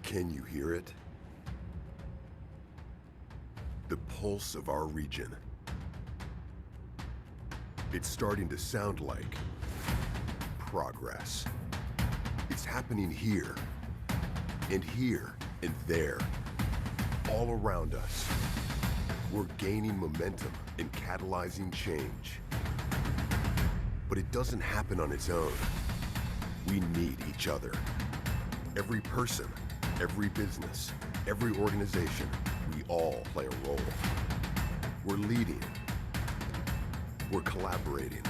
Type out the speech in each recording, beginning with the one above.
Can you hear it? The pulse of our region. It's starting to sound like progress. It's happening here, and here, and there, all around us. We're gaining momentum and catalyzing change. But it doesn't happen on its own. We need each other. Every person, every business, every organization, we all play a role. We're leading. We're collaborating.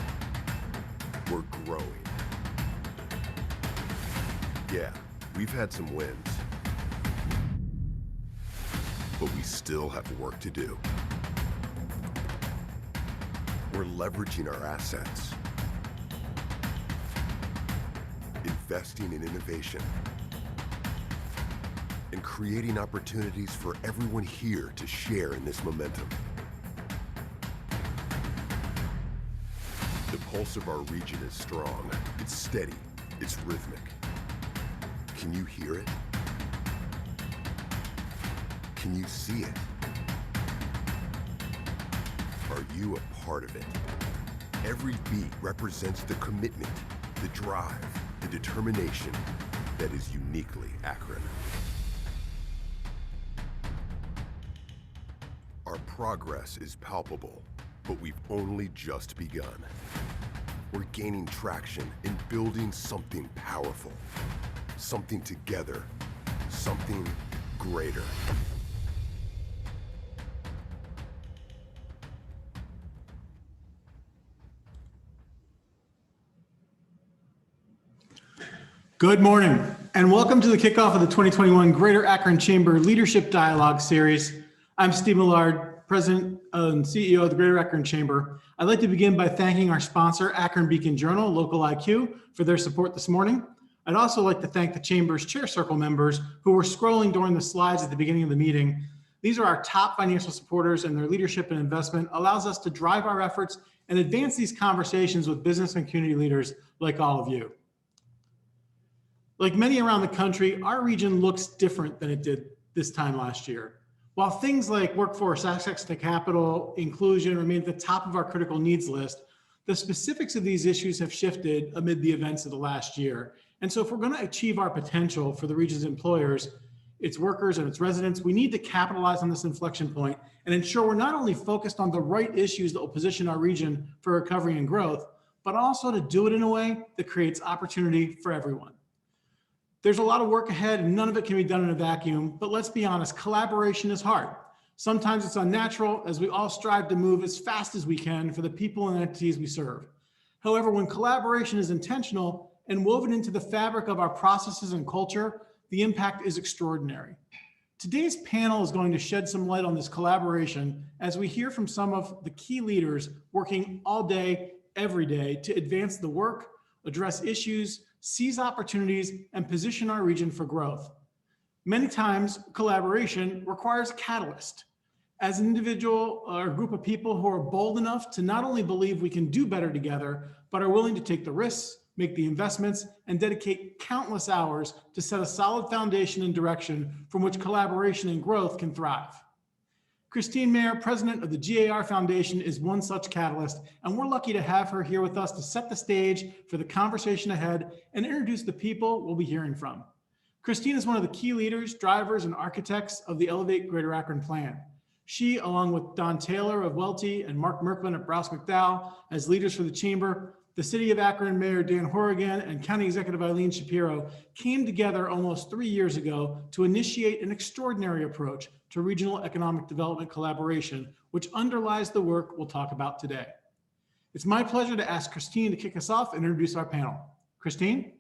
We're growing. Yeah, we've had some wins, but we still have work to do. We're leveraging our assets, investing in innovation, and creating opportunities for everyone here to share in this momentum. The pulse of our region is strong, it's steady, it's rhythmic. Can you hear it? Can you see it? Are you a part of it? Every beat represents the commitment, the drive, the determination that is uniquely Akron. Our progress is palpable, but we've only just begun. We're gaining traction and building something powerful, something together, something greater. Good morning, and welcome to the kickoff of the 2021 Greater Akron Chamber Leadership Dialogue Series. I'm Steve Millard, President and CEO of the Greater Akron Chamber. I'd like to begin by thanking our sponsor, Akron Beacon Journal, Local IQ, for their support this morning. I'd also like to thank the Chamber's Chair Circle members who were scrolling during the slides at the beginning of the meeting. These are our top financial supporters, and their leadership and investment allows us to drive our efforts and advance these conversations with business and community leaders like all of you. Like many around the country, our region looks different than it did this time last year. While things like workforce access to capital, inclusion remain at the top of our critical needs list, the specifics of these issues have shifted amid the events of the last year. And so if we're going to achieve our potential for the region's employers, its workers, and its residents, we need to capitalize on this inflection point and ensure we're not only focused on the right issues that will position our region for recovery and growth, but also to do it in a way that creates opportunity for everyone. There's a lot of work ahead, and none of it can be done in a vacuum, but let's be honest, collaboration is hard. Sometimes it's unnatural, as we all strive to move as fast as we can for the people and entities we serve. However, when collaboration is intentional and woven into the fabric of our processes and culture, the impact is extraordinary. Today's panel is going to shed some light on this collaboration as we hear from some of the key leaders working all day, every day to advance the work, address issues, seize opportunities, and position our region for growth. Many times, collaboration requires a catalyst. As an individual or a group of people who are bold enough to not only believe we can do better together, but are willing to take the risks, make the investments, and dedicate countless hours to set a solid foundation and direction from which collaboration and growth can thrive. Christine Mayer, president of the GAR Foundation, is one such catalyst, and we're lucky to have her here with us to set the stage for the conversation ahead and introduce the people we'll be hearing from. Christine is one of the key leaders, drivers, and architects of the Elevate Greater Akron plan. She, along with Don Taylor of Welty and Mark Merklin at Browse McDowell, as leaders for the Chamber, the City of Akron Mayor Dan Horrigan and County Executive Eileen Shapiro came together almost 3 years ago to initiate an extraordinary approach to regional economic development collaboration, which underlies the work we'll talk about today. It's my pleasure to ask Christine to kick us off and introduce our panel. Christine?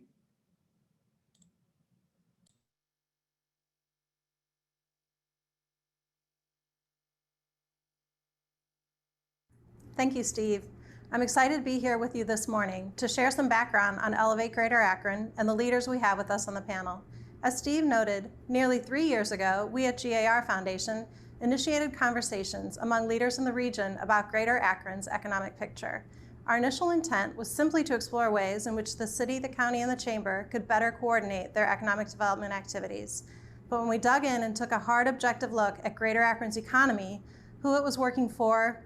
Thank you, Steve. I'm excited to be here with you this morning to share some background on Elevate Greater Akron and the leaders we have with us on the panel. As Steve noted, nearly 3 years ago, we at GAR Foundation initiated conversations among leaders in the region about Greater Akron's economic picture. Our initial intent was simply to explore ways in which the city, the county, and the chamber could better coordinate their economic development activities. but when we dug in and took a hard objective look at Greater Akron's economy, who it was working for,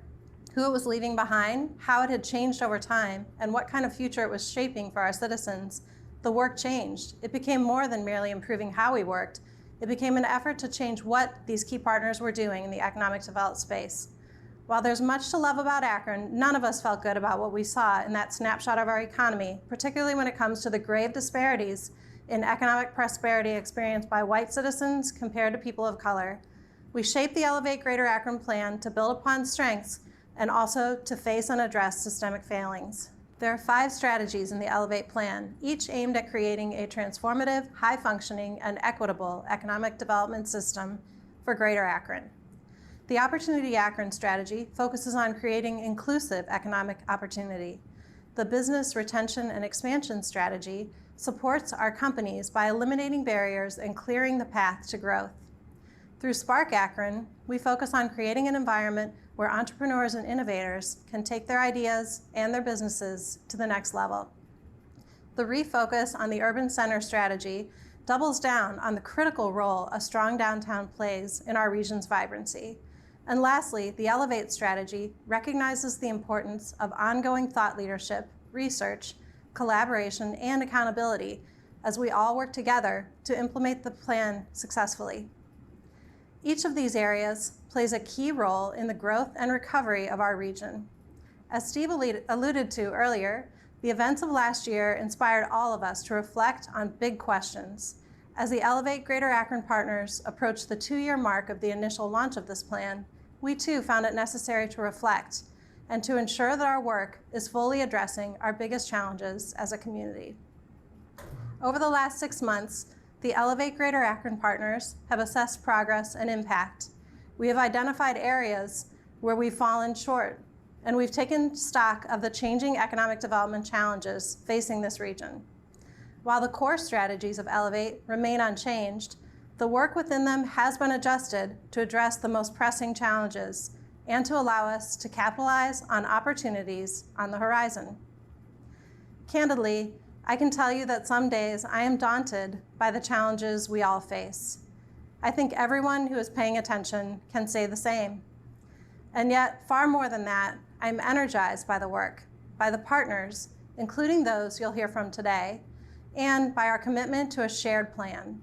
who it was leaving behind, how it had changed over time, and what kind of future it was shaping for our citizens, the work changed. It became more than merely improving how we worked. It became an effort to change what these key partners were doing in the economic development space. While there's much to love about Akron, none of us felt good about what we saw in that snapshot of our economy, particularly when it comes to the grave disparities in economic prosperity experienced by white citizens compared to people of color. We shaped the Elevate Greater Akron plan to build upon strengths and also to face and address systemic failings. There are 5 strategies in the Elevate plan, each aimed at creating a transformative, high-functioning, and equitable economic development system for Greater Akron. The Opportunity Akron strategy focuses on creating inclusive economic opportunity. The Business Retention and Expansion strategy supports our companies by eliminating barriers and clearing the path to growth. Through Spark Akron, we focus on creating an environment where entrepreneurs and innovators can take their ideas and their businesses to the next level. The Refocus on the Urban Center strategy doubles down on the critical role a strong downtown plays in our region's vibrancy. And lastly, the Elevate strategy recognizes the importance of ongoing thought leadership, research, collaboration, and accountability as we all work together to implement the plan successfully. Each of these areas plays a key role in the growth and recovery of our region. As Steve alluded to earlier, the events of last year inspired all of us to reflect on big questions. As the Elevate Greater Akron partners approached the 2-year mark of the initial launch of this plan, we too found it necessary to reflect and to ensure that our work is fully addressing our biggest challenges as a community. Over the last 6 months, the Elevate Greater Akron partners have assessed progress and impact. We have identified areas where we've fallen short, and we've taken stock of the changing economic development challenges facing this region. While the core strategies of Elevate remain unchanged, the work within them has been adjusted to address the most pressing challenges and to allow us to capitalize on opportunities on the horizon. Candidly, I can tell you that some days I am daunted by the challenges we all face. I think everyone who is paying attention can say the same. And yet, far more than that, I'm energized by the work, by the partners, including those you'll hear from today, and by our commitment to a shared plan.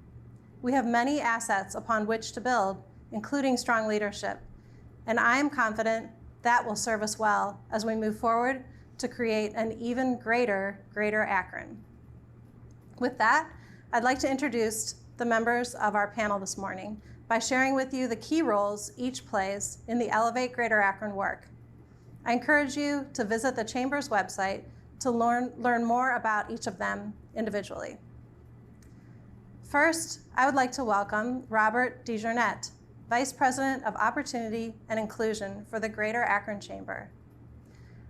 We have many assets upon which to build, including strong leadership, and I am confident that will serve us well as we move forward to create an even greater Akron. With that, I'd like to introduce the members of our panel this morning by sharing with you the key roles each plays in the Elevate Greater Akron work. I encourage you to visit the Chamber's website to learn more about each of them individually. First, I would like to welcome Robert DeJournette, Vice President of Opportunity and Inclusion for the Greater Akron Chamber.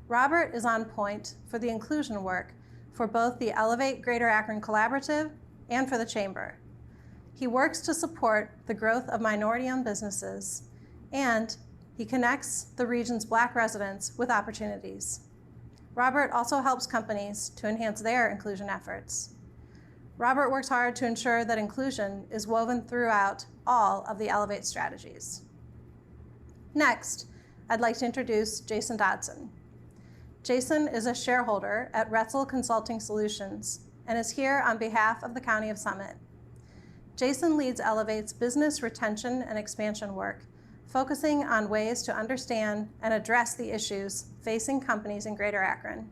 Robert is on point for the inclusion work for both the Elevate Greater Akron Collaborative and for the Chamber. He works to support the growth of minority-owned businesses, and he connects the region's Black residents with opportunities. Robert also helps companies to enhance their inclusion efforts. Robert works hard to ensure that inclusion is woven throughout all of the Elevate strategies. Next, I'd like to introduce Jason Dodson. Jason is a shareholder at Retzel Consulting Solutions and is here on behalf of the County of Summit. Jason leads Elevate's business retention and expansion work, focusing on ways to understand and address the issues facing companies in Greater Akron.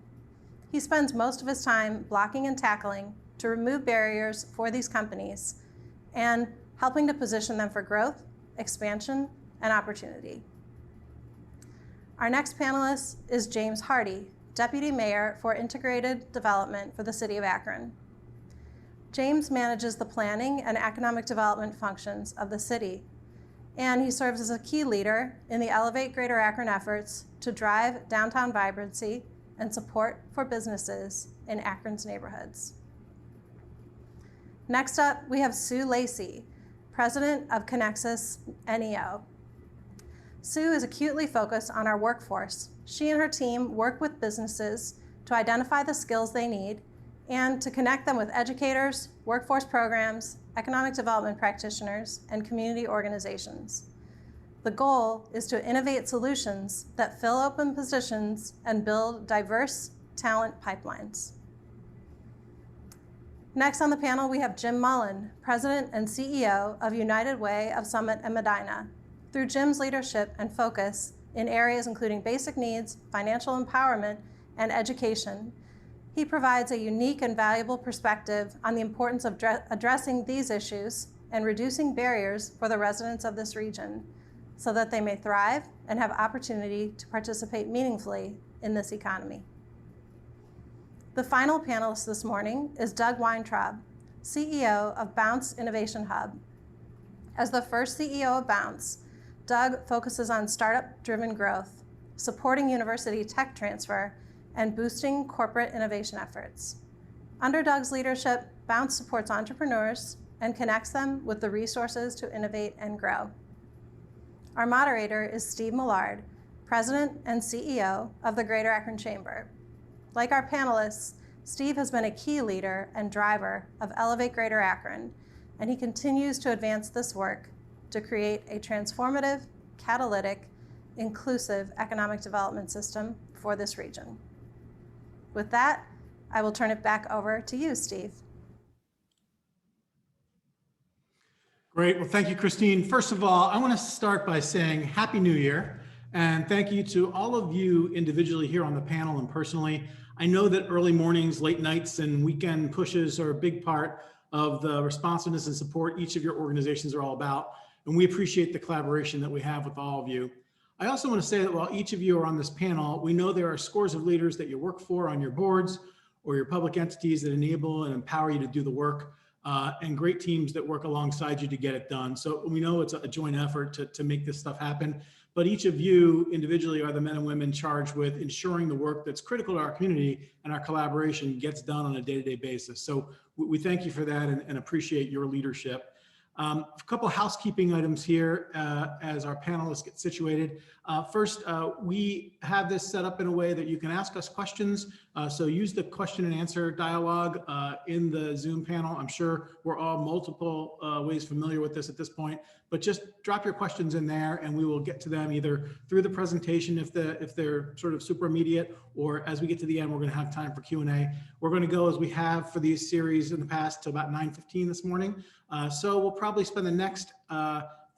He spends most of his time blocking and tackling to remove barriers for these companies and helping to position them for growth, expansion, and opportunity. Our next panelist is James Hardy, Deputy Mayor for Integrated Development for the City of Akron. James manages the planning and economic development functions of the city, and he serves as a key leader in the Elevate Greater Akron efforts to drive downtown vibrancy and support for businesses in Akron's neighborhoods. Next up, we have Sue Lacey, President of Connexus NEO. Sue is acutely focused on our workforce. She and her team work with businesses to identify the skills they need and to connect them with educators, workforce programs, economic development practitioners, and community organizations. The goal is to innovate solutions that fill open positions and build diverse talent pipelines. Next on the panel, we have Jim Mullen, President and CEO of United Way of Summit and Medina. Through Jim's leadership and focus in areas including basic needs, financial empowerment, and education, he provides a unique and valuable perspective on the importance of addressing these issues and reducing barriers for the residents of this region so that they may thrive and have opportunity to participate meaningfully in this economy. The final panelist this morning is Doug Weintraub, CEO of Bounce Innovation Hub. As the first CEO of Bounce, Doug focuses on startup-driven growth, supporting university tech transfer, and boosting corporate innovation efforts. Under Doug's leadership, Bounce supports entrepreneurs and connects them with the resources to innovate and grow. Our moderator is Steve Millard, President and CEO of the Greater Akron Chamber. Like our panelists, Steve has been a key leader and driver of Elevate Greater Akron, and he continues to advance this work to create a transformative, catalytic, inclusive economic development system for this region. With that, I will turn it back over to you, Steve. Great. Well, thank you, Christine. First of all, I want to start by saying Happy New Year, and thank you to all of you individually here on the panel and personally. I know that early mornings, late nights, and weekend pushes are a big part of the responsiveness and support each of your organizations are all about, and we appreciate the collaboration that we have with all of you. I also want to say that while each of you are on this panel, we know there are scores of leaders that you work for on your boards or your public entities that enable and empower you to do the work, and great teams that work alongside you to get it done. So we know it's a joint effort to make this stuff happen, but each of you individually are the men and women charged with ensuring the work that's critical to our community and our collaboration gets done on a day-to-day basis. So we thank you for that and appreciate your leadership. A couple of housekeeping items here as our panelists get situated. First, we have this set up in a way that you can ask us questions. So use the question and answer dialogue in the Zoom panel. I'm sure we're all multiple ways familiar with this at this point, but just drop your questions in there and we will get to them either through the presentation if they're sort of super immediate, or as we get to the end, we're going to have time for Q&A. We're going to go as we have for these series in the past to about 9:15 this morning. So we'll probably spend the next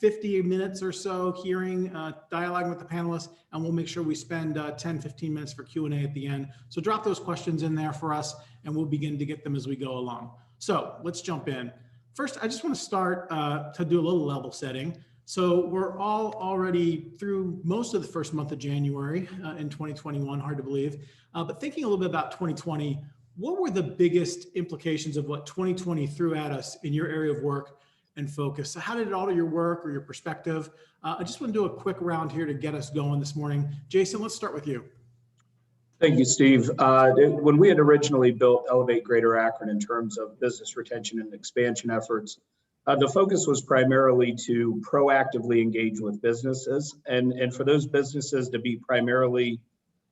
50 minutes or so hearing, dialoguing with the panelists, and we'll make sure we spend 10-15 minutes for Q&A at the end. So drop those questions in there for us and we'll begin to get them as we go along. So let's jump in. First, I just want to start to do a little level setting. So we're all already through most of the first month of January in 2021, hard to believe. But thinking a little bit about 2020, what were the biggest implications of what 2020 threw at us in your area of work and focus? So how did it alter your work or your perspective? I just want to do a quick round here to get us going this morning. Jason, let's start with you. Thank you, Steve. When we had originally built Elevate Greater Akron in terms of business retention and expansion efforts, the focus was primarily to proactively engage with businesses and for those businesses to be primarily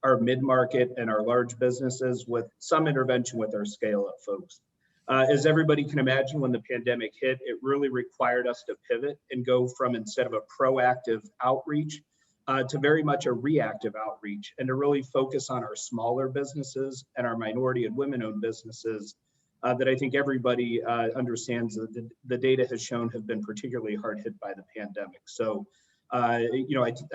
our mid-market and our large businesses with some intervention with our scale-up folks. As everybody can imagine, when the pandemic hit, it really required us to pivot and go from instead of a proactive outreach to very much a reactive outreach and to really focus on our smaller businesses and our minority and women-owned businesses that I think everybody understands that the data has shown have been particularly hard hit by the pandemic. So, I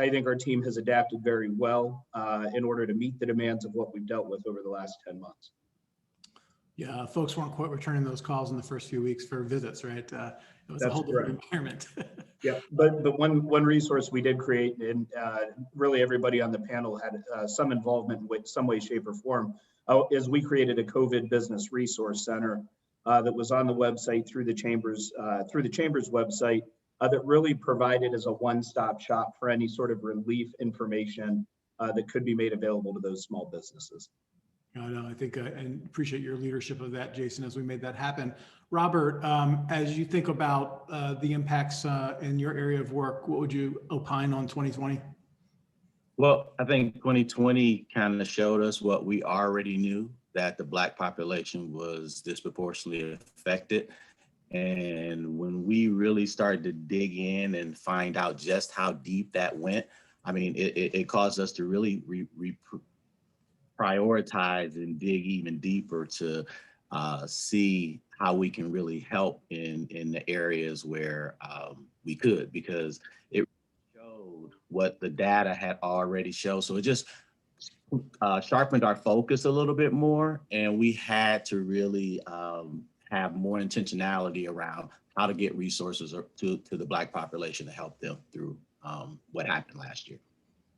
think our team has adapted very well in order to meet the demands of what we've dealt with over the last 10 months. Yeah, folks weren't quite returning those calls in the first few weeks for visits, right? It was That's a whole different environment. Yeah, but one resource we did create, and really everybody on the panel had some involvement with some way, shape, or form, is we created a COVID Business Resource Center that was on the website through the Chamber's website that really provided as a one-stop shop for any sort of relief information that could be made available to those small businesses. I think I appreciate your leadership of that, Jason, as we made that happen. Robert, as you think about the impacts in your area of work, what would you opine on 2020? Well, I think 2020 kind of showed us what we already knew, that the Black population was disproportionately affected. And when we really started to dig in and find out just how deep that went, I mean, it caused us to really prioritize and dig even deeper to see how we can really help in the areas where we could, because it showed what the data had already showed. So it just sharpened our focus a little bit more, and we had to really have more intentionality around how to get resources to the Black population to help them through what happened last year.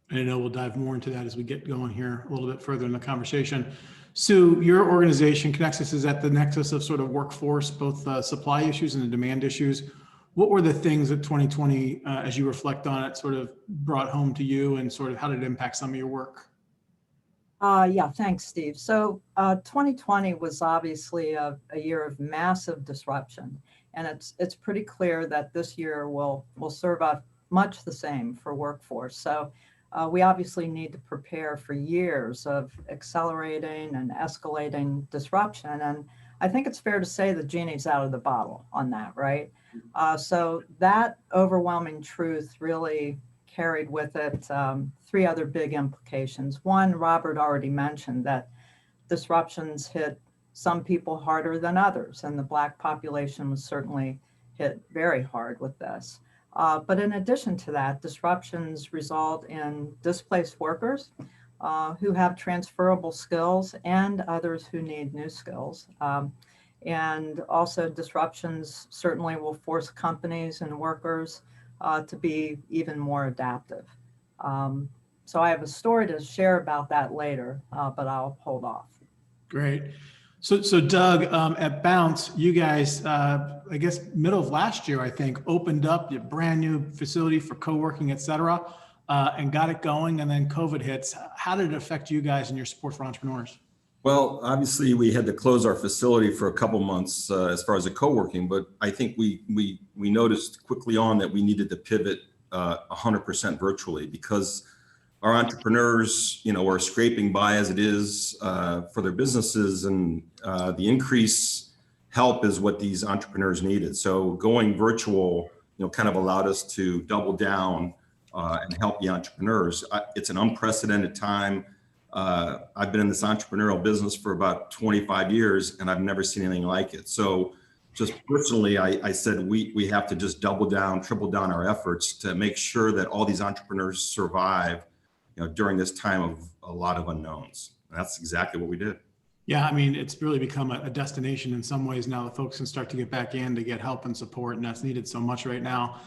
And I know we'll dive more into that as we get going here a little bit further in the conversation. Sue, your organization, Connexus, is at the nexus of sort of workforce, both supply issues and the demand issues. What were the things that 2020, as you reflect on it, sort of brought home to you, and sort of how did it impact some of your work? Yeah, thanks, Steve. So 2020 was obviously a year of massive disruption, and it's pretty clear that this year will serve up much the same for workforce. So we obviously need to prepare for years of accelerating and escalating disruption. And I think it's fair to say the genie's out of the bottle on that, right? So that overwhelming truth really carried with it three other big implications. One, Robert already mentioned, that disruptions hit some people harder than others, and the Black population was certainly hit very hard with this. But in addition to that, disruptions result in displaced workers who have transferable skills and others who need new skills. And also disruptions certainly will force companies and workers to be even more adaptive. So I have a story to share about that later, but I'll hold off. Great. So Doug, at Bounce, you guys, I guess middle of last year, I think, opened up a brand new facility for co-working, et cetera, and got it going, and then COVID hits. How did it affect you guys and your support for entrepreneurs? Well, obviously we had to close our facility for a couple months as far as the co-working, but I think we noticed quickly on that we needed to pivot 100% virtually, because our entrepreneurs, are scraping by as it is for their businesses, and the increase help is what these entrepreneurs needed. So going virtual, kind of allowed us to double down and help the entrepreneurs. It's an unprecedented time. I've been in this entrepreneurial business for about 25 years, and I've never seen anything like it. So just personally, I said we have to just double down, triple down our efforts to make sure that all these entrepreneurs survive during this time of a lot of unknowns. And that's exactly what we did. Yeah, I mean, it's really become a destination in some ways now that folks can start to get back in to get help and support, and that's needed so much right now.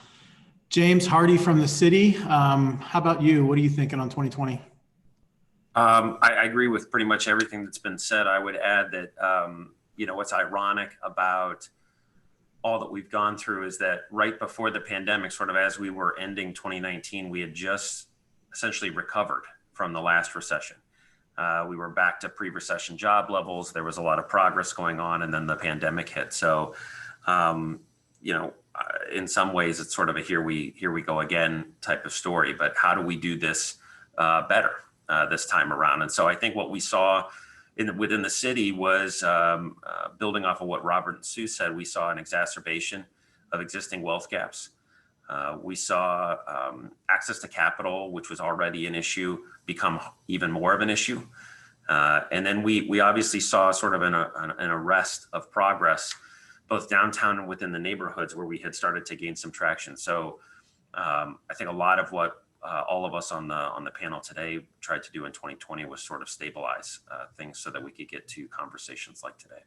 James Hardy from the city, how about you? What are you thinking on 2020? I agree with pretty much everything that's been said. I would add that, what's ironic about all that we've gone through is that right before the pandemic, sort of as we were ending 2019, we had just essentially recovered from the last recession. We were back to pre-recession job levels. There was a lot of progress going on, and then the pandemic hit. So, in some ways, it's sort of a here we go again type of story. But how do we do this better this time around? And so I think what we saw within the city was building off of what Robert and Sue said. We saw an exacerbation of existing wealth gaps. We saw access to capital, which was already an issue, become even more of an issue. And then we obviously saw sort of an arrest of progress, both downtown and within the neighborhoods where we had started to gain some traction. So I think a lot of what all of us on the panel today tried to do in 2020 was sort of stabilize things so that we could get to conversations like today.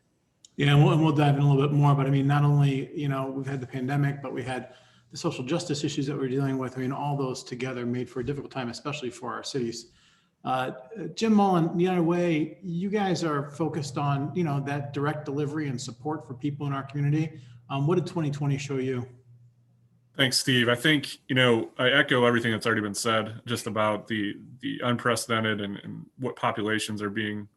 Yeah, and we'll dive in a little bit more, but I mean, not only, we've had the pandemic, but we had the social justice issues that we're dealing with. I mean, all those together made for a difficult time, especially for our cities. Jim Mullen, United Way, you guys are focused on, that direct delivery and support for people in our community. What did 2020 show you? Thanks, Steve. I think, I echo everything that's already been said just about the unprecedented and what populations are being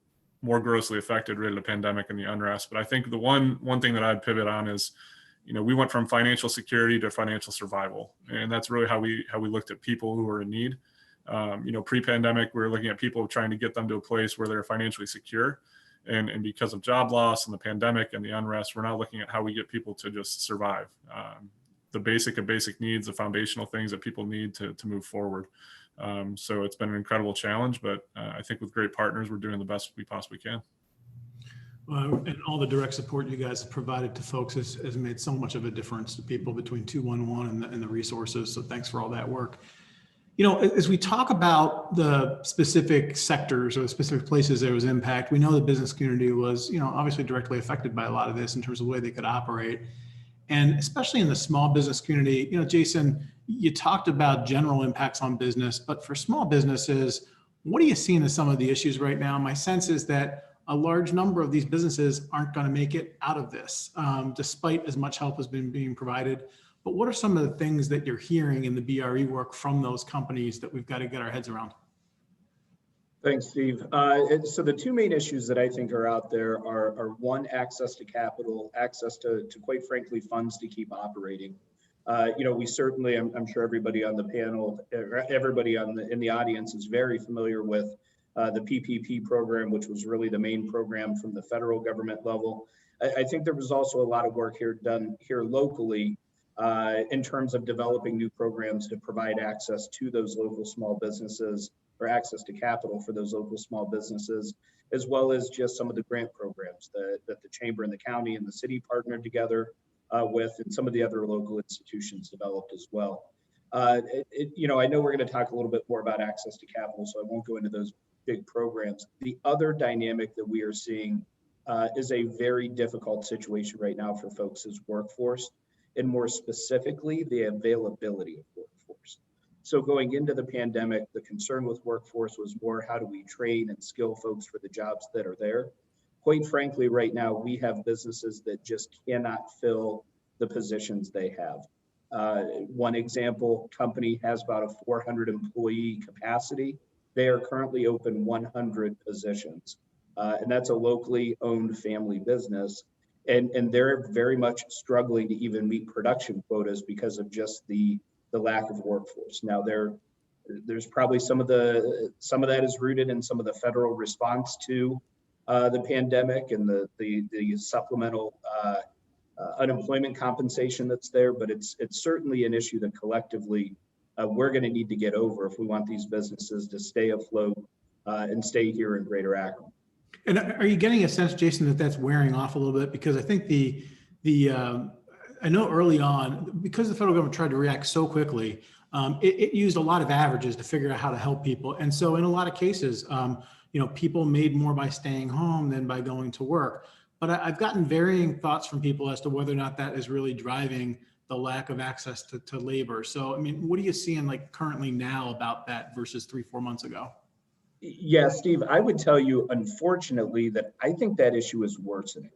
more grossly affected related to the pandemic and the unrest. But I think the one thing that I'd pivot on is, we went from financial security to financial survival. And that's really how we looked at people who are in need. Pre-pandemic, we were looking at people trying to get them to a place where they're financially secure. And because of job loss and the pandemic and the unrest, we're now looking at how we get people to just survive. The basic of basic needs, the foundational things that people need to move forward. So it's been an incredible challenge, but I think with great partners, we're doing the best we possibly can. And all the direct support you guys have provided to folks has made so much of a difference to people between 211 and the resources. So thanks for all that work. You know, as we talk about the specific sectors or the specific places there was impact, we know the business community was, you know, obviously directly affected by a lot of this in terms of the way they could operate. And especially in the small business community, you know, Jason, you talked about general impacts on business, but for small businesses, what are you seeing as some of the issues right now? My sense is that a large number of these businesses aren't going to make it out of this, despite as much help has been being provided. But what are some of the things that you're hearing in the BRE work from those companies that we've got to get our heads around? Thanks, Steve. So the two main issues that I think are out there are one, access to capital, access to quite frankly, funds to keep operating. You know, we certainly, I'm sure everybody on the panel, everybody in the audience is very familiar with the PPP program, which was really the main program from the federal government level. I think there was also a lot of work done here locally in terms of developing new programs to provide access to those local small businesses, or access to capital for those local small businesses, as well as just some of the grant programs that the chamber and the county and the city partnered together with, and some of the other local institutions developed as well. You know, I know we're going to talk a little bit more about access to capital, so I won't go into those big programs. The other dynamic that we are seeing is a very difficult situation right now for folks' workforce, and more specifically, the availability of workforce. So going into the pandemic, the concern with workforce was more, how do we train and skill folks for the jobs that are there? Quite frankly, right now, we have businesses that just cannot fill the positions they have. One example, company has about a 400 employee capacity. They are currently open 100 positions. And that's a locally owned family business. And they're very much struggling to even meet production quotas because of just the lack of workforce. Now there's probably some of that is rooted in some of the federal response to the pandemic and the supplemental unemployment compensation that's there, but it's certainly an issue that collectively we're going to need to get over if we want these businesses to stay afloat and stay here in Greater Akron. And are you getting a sense, Jason, that that's wearing off a little bit? Because I think I know early on, because the federal government tried to react so quickly, it used a lot of averages to figure out how to help people. And so in a lot of cases, you know, people made more by staying home than by going to work. But I've gotten varying thoughts from people as to whether or not that is really driving the lack of access to labor. So, I mean, what are you seeing like currently now about that versus 3-4 months ago? Yeah, Steve, I would tell you, unfortunately, that I think that issue is worsening.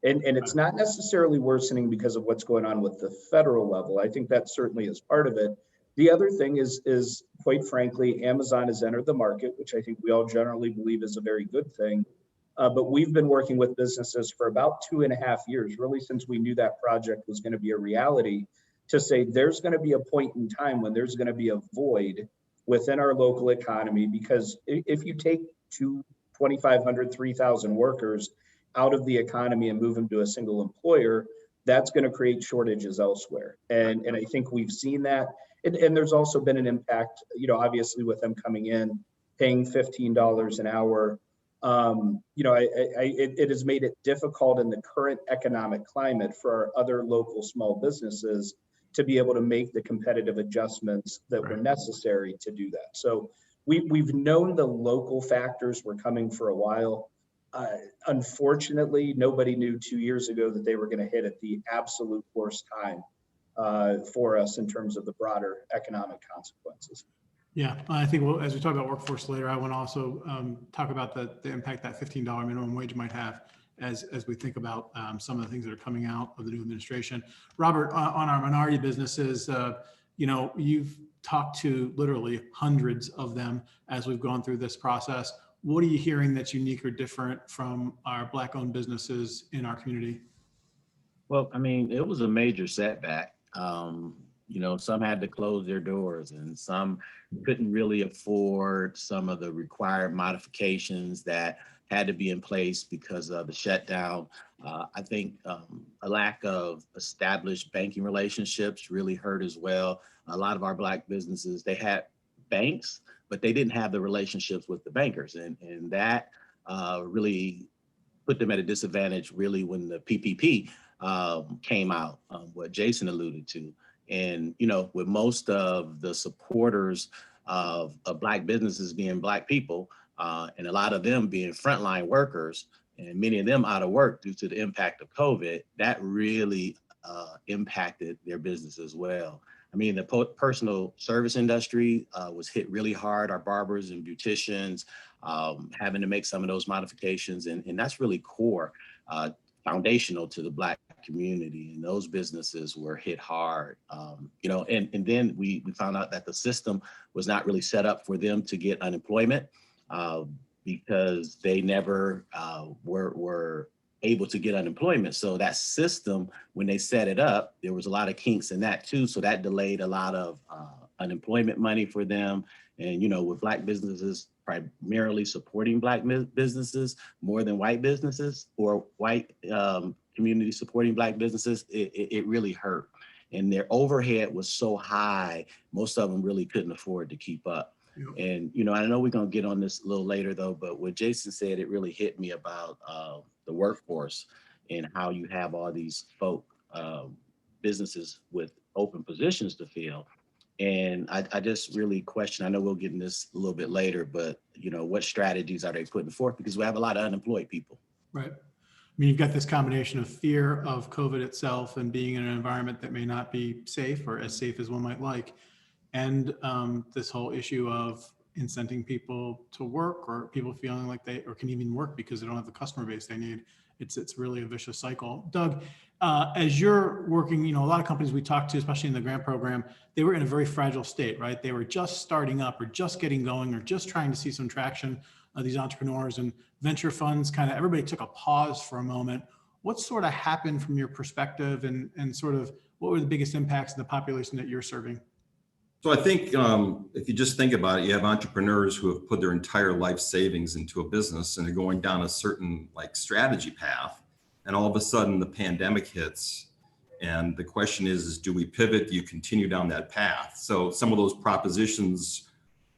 And it's not necessarily worsening because of what's going on with the federal level. I think that certainly is part of it. The other thing is quite frankly, Amazon has entered the market, which I think we all generally believe is a very good thing. But we've been working with businesses for about 2.5 years, really since we knew that project was going to be a reality, to say there's going to be a point in time when there's going to be a void within our local economy, because if you take 2,500, 3,000 workers out of the economy and move them to a single employer, that's going to create shortages elsewhere. And I think we've seen that. And there's also been an impact, you know, obviously with them coming in, paying $15 an hour. You know, it has made it difficult in the current economic climate for our other local small businesses to be able to make the competitive adjustments that were necessary to do that. So we've known the local factors were coming for a while. Unfortunately, nobody knew 2 years ago that they were going to hit at the absolute worst time for us in terms of the broader economic consequences. Yeah, I think as we talk about workforce later, I want to also talk about the impact that $15 minimum wage might have as we think about some of the things that are coming out of the new administration. Robert, on our minority businesses, you know, you've talked to literally hundreds of them as we've gone through this process. What are you hearing that's unique or different from our Black-owned businesses in our community? Well, I mean, it was a major setback. You know, some had to close their doors and some couldn't really afford some of the required modifications that had to be in place because of the shutdown. I think a lack of established banking relationships really hurt as well. A lot of our Black businesses, they had banks, but they didn't have the relationships with the bankers. And that really put them at a disadvantage really when the PPP came out, what Jason alluded to. And, you know, with most of the supporters of Black businesses being Black people, and a lot of them being frontline workers, and many of them out of work due to the impact of COVID, that really impacted their business as well. I mean, the personal service industry was hit really hard. Our barbers and beauticians having to make some of those modifications, and that's really core, foundational to the Black community, and those businesses were hit hard. You know, and then we found out that the system was not really set up for them to get unemployment because they never were able to get unemployment. So that system, when they set it up, there was a lot of kinks in that too. So that delayed a lot of unemployment money for them. And, you know, with Black businesses primarily supporting Black businesses more than white businesses, or white community supporting Black businesses, it really hurt. And their overhead was so high, most of them really couldn't afford to keep up. Yeah. And, you know, I know we're going to get on this a little later though, but what Jason said, it really hit me about the workforce and how you have all these folk businesses with open positions to fill. And I just really question, I know we'll get in this a little bit later, but, you know, what strategies are they putting forth? Because we have a lot of unemployed people. Right. I mean, you've got this combination of fear of COVID itself and being in an environment that may not be safe or as safe as one might like. And this whole issue of incenting people to work, or people feeling like they or can even work because they don't have the customer base they need. It's really a vicious cycle. Doug, as you're working, you know, a lot of companies we talked to, especially in the grant program, they were in a very fragile state, right? They were just starting up or just getting going or just trying to see some traction. These entrepreneurs and venture funds, kind of everybody took a pause for a moment. What sort of happened from your perspective, and sort of what were the biggest impacts in the population that you're serving? So I think if you just think about it, you have entrepreneurs who have put their entire life savings into a business and they're going down a certain like strategy path. And all of a sudden the pandemic hits. And the question is do we pivot? Do you continue down that path? So some of those propositions,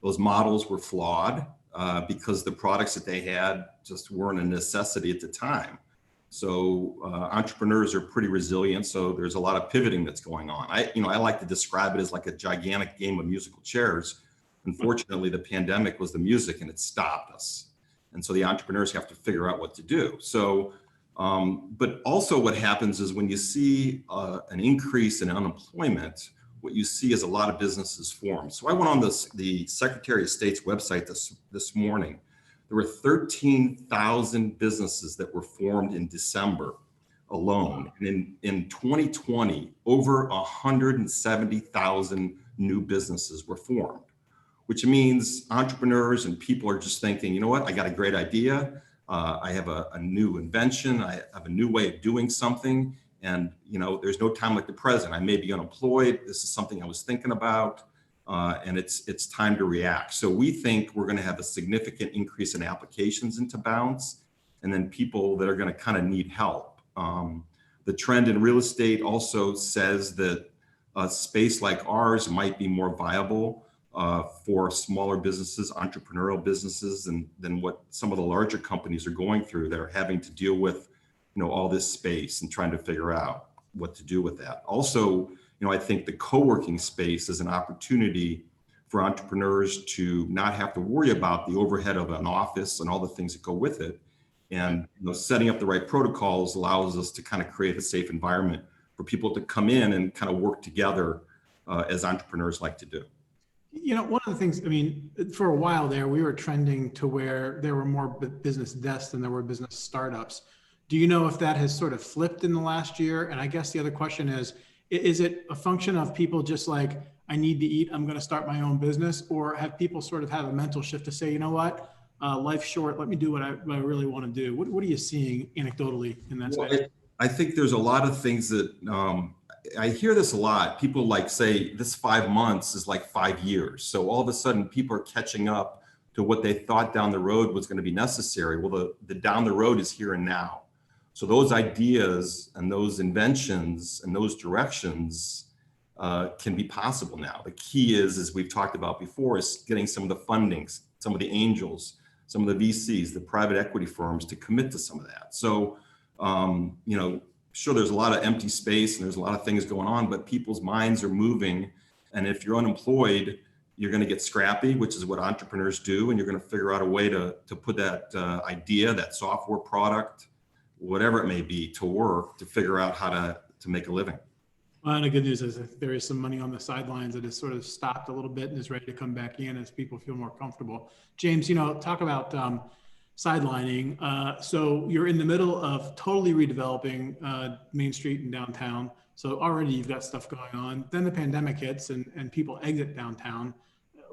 those models were flawed because the products that they had just weren't a necessity at the time. So entrepreneurs are pretty resilient. So there's a lot of pivoting that's going on. I like to describe it as like a gigantic game of musical chairs. Unfortunately, the pandemic was the music and it stopped us. And so the entrepreneurs have to figure out what to do. So, but also what happens is when you see an increase in unemployment, what you see is a lot of businesses form. So I went on the Secretary of State's website this morning. There were 13,000 businesses that were formed in December alone. And in 2020, over 170,000 new businesses were formed, which means entrepreneurs and people are just thinking, you know what, I got a great idea. I have a new invention. I have a new way of doing something. And, you know, there's no time like the present. I may be unemployed. This is something I was thinking about. And it's time to react. So we think we're going to have a significant increase in applications into Bounce, and then people that are going to kind of need help. The trend in real estate also says that a space like ours might be more viable for smaller businesses, entrepreneurial businesses, than what some of the larger companies are going through that are having to deal with, you know, all this space and trying to figure out what to do with that. Also, you know, I think the co-working space is an opportunity for entrepreneurs to not have to worry about the overhead of an office and all the things that go with it. And, you know, setting up the right protocols allows us to kind of create a safe environment for people to come in and kind of work together as entrepreneurs like to do. You know, one of the things, I mean, for a while there, we were trending to where there were more business deaths than there were business startups. Do you know if that has sort of flipped in the last year? And I guess the other question is it a function of people just like, I need to eat, I'm going to start my own business? Or have people sort of have a mental shift to say, you know what, life's short, let me do what I really want to do? What are you seeing anecdotally in that space? I think there's a lot of things that I hear this a lot. People like say this 5 months is like 5 years. So all of a sudden people are catching up to what they thought down the road was going to be necessary. Well, the down the road is here and now. So those ideas and those inventions and those directions can be possible now. The key is, as we've talked about before, is getting some of the fundings, some of the angels, some of the VCs, the private equity firms to commit to some of that. So, sure, there's a lot of empty space and there's a lot of things going on, but people's minds are moving. And if you're unemployed, you're going to get scrappy, which is what entrepreneurs do. And you're going to figure out a way to put that idea, that software product, whatever it may be, to work, to figure out how to make a living. Well, and the good news is that there is some money on the sidelines that has sort of stopped a little bit and is ready to come back in as people feel more comfortable. James, talk about sidelining. So you're in the middle of totally redeveloping Main Street and downtown. So already you've got stuff going on. Then the pandemic hits and people exit downtown.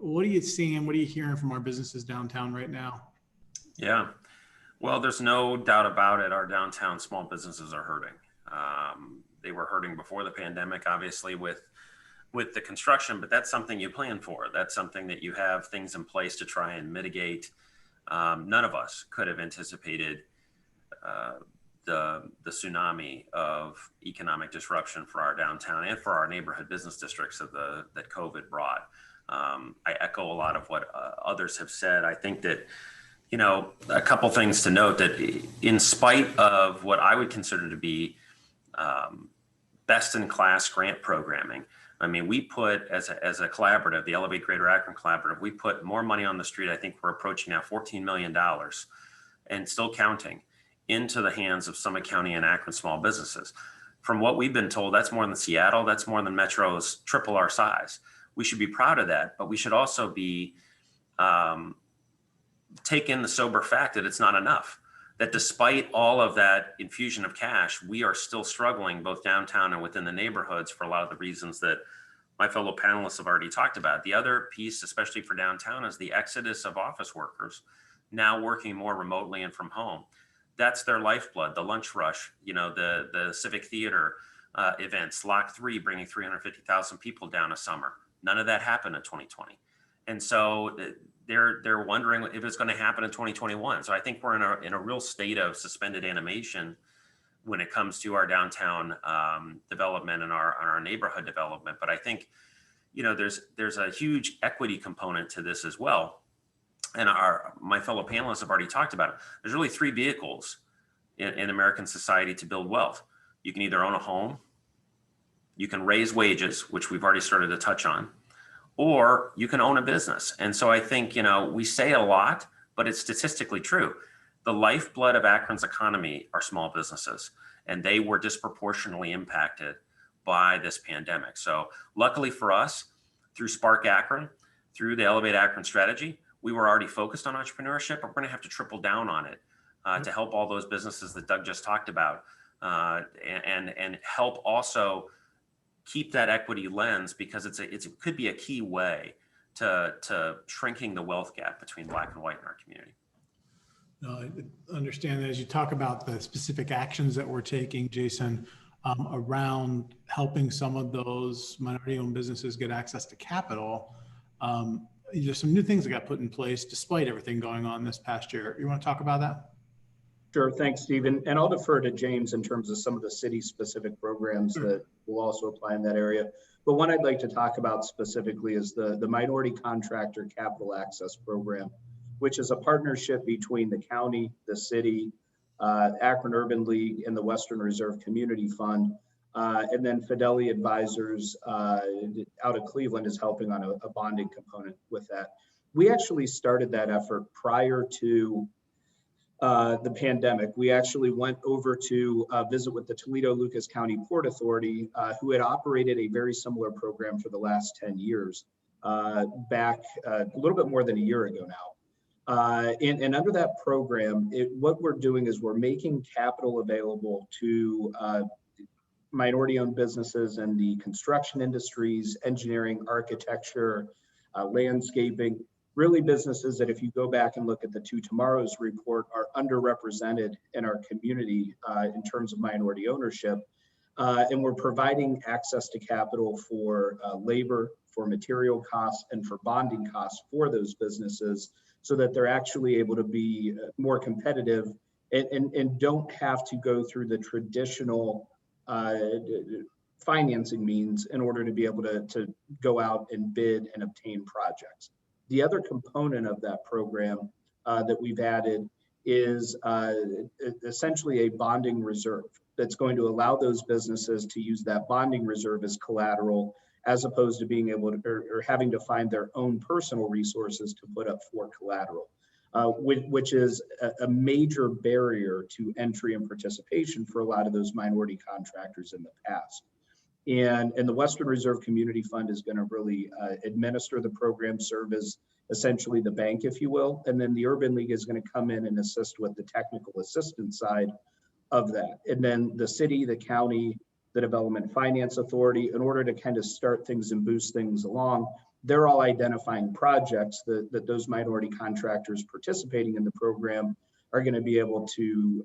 What are you seeing? What are you hearing from our businesses downtown right now? Yeah, well, there's no doubt about it. Our downtown small businesses are hurting. They were hurting before the pandemic, obviously, with the construction, but that's something you plan for. That's something that you have things in place to try and mitigate. None of us could have anticipated the tsunami of economic disruption for our downtown and for our neighborhood business districts that COVID brought. I echo a lot of what others have said. I think that, a couple things to note, that in spite of what I would consider to be best-in-class grant programming, I mean, we put, as a collaborative, the Elevate Greater Akron Collaborative, we put more money on the street. I think we're approaching now $14 million and still counting into the hands of Summit County and Akron small businesses. From what we've been told, that's more than Seattle, that's more than Metro's triple our size. We should be proud of that, but we should also be take in the sober fact that it's not enough. That despite all of that infusion of cash, we are still struggling both downtown and within the neighborhoods for a lot of the reasons that my fellow panelists have already talked about. The other piece, especially for downtown, is the exodus of office workers now working more remotely and from home. That's their lifeblood, the lunch rush, the civic theater events, Lock 3 bringing 350,000 people down a summer. None of that happened in 2020. And so they're wondering if it's going to happen in 2021. So I think we're in a real state of suspended animation when it comes to our downtown development and our neighborhood development. But I think, there's a huge equity component to this as well. And my fellow panelists have already talked about it. There's really three vehicles in American society to build wealth. You can either own a home, you can raise wages, which we've already started to touch on, or you can own a business. And so I think, we say a lot, but it's statistically true. The lifeblood of Akron's economy are small businesses, and they were disproportionately impacted by this pandemic. So luckily for us, through Spark Akron, through the Elevate Akron strategy, we were already focused on entrepreneurship, but we're gonna have to triple down on it to help all those businesses that Doug just talked about and help also keep that equity lens, because it could be a key way to shrinking the wealth gap between Black and white in our community. I understand that as you talk about the specific actions that we're taking, Jason, around helping some of those minority-owned businesses get access to capital, there's some new things that got put in place despite everything going on this past year. You want to talk about that? Sure, thanks, Steve. And I'll defer to James in terms of some of the city-specific programs that will also apply in that area. But one I'd like to talk about specifically is the Minority Contractor Capital Access Program, which is a partnership between the county, the city, Akron Urban League, and the Western Reserve Community Fund. And then Fidelity Advisors out of Cleveland is helping on a bonding component with that. We actually started that effort prior to the pandemic. We actually went over to visit with the Toledo-Lucas County Port Authority, who had operated a very similar program for the last 10 years, back a little bit more than a year ago now. And under that program, what we're doing is we're making capital available to minority-owned businesses in the construction industries, engineering, architecture, landscaping, really businesses that, if you go back and look at the Two Tomorrows report, are underrepresented in our community in terms of minority ownership. And we're providing access to capital for labor, for material costs, and for bonding costs for those businesses, so that they're actually able to be more competitive and don't have to go through the traditional financing means in order to be able to go out and bid and obtain projects. The other component of that program that we've added is essentially a bonding reserve that's going to allow those businesses to use that bonding reserve as collateral, as opposed to being able to or having to find their own personal resources to put up for collateral, which is a major barrier to entry and participation for a lot of those minority contractors in the past. And the Western Reserve Community Fund is going to really administer the program, serve as essentially the bank, if you will. And then the Urban League is going to come in and assist with the technical assistance side of that. And then the city, the county, the Development Finance Authority, in order to kind of start things and boost things along, they're all identifying projects that those minority contractors participating in the program are going to be able to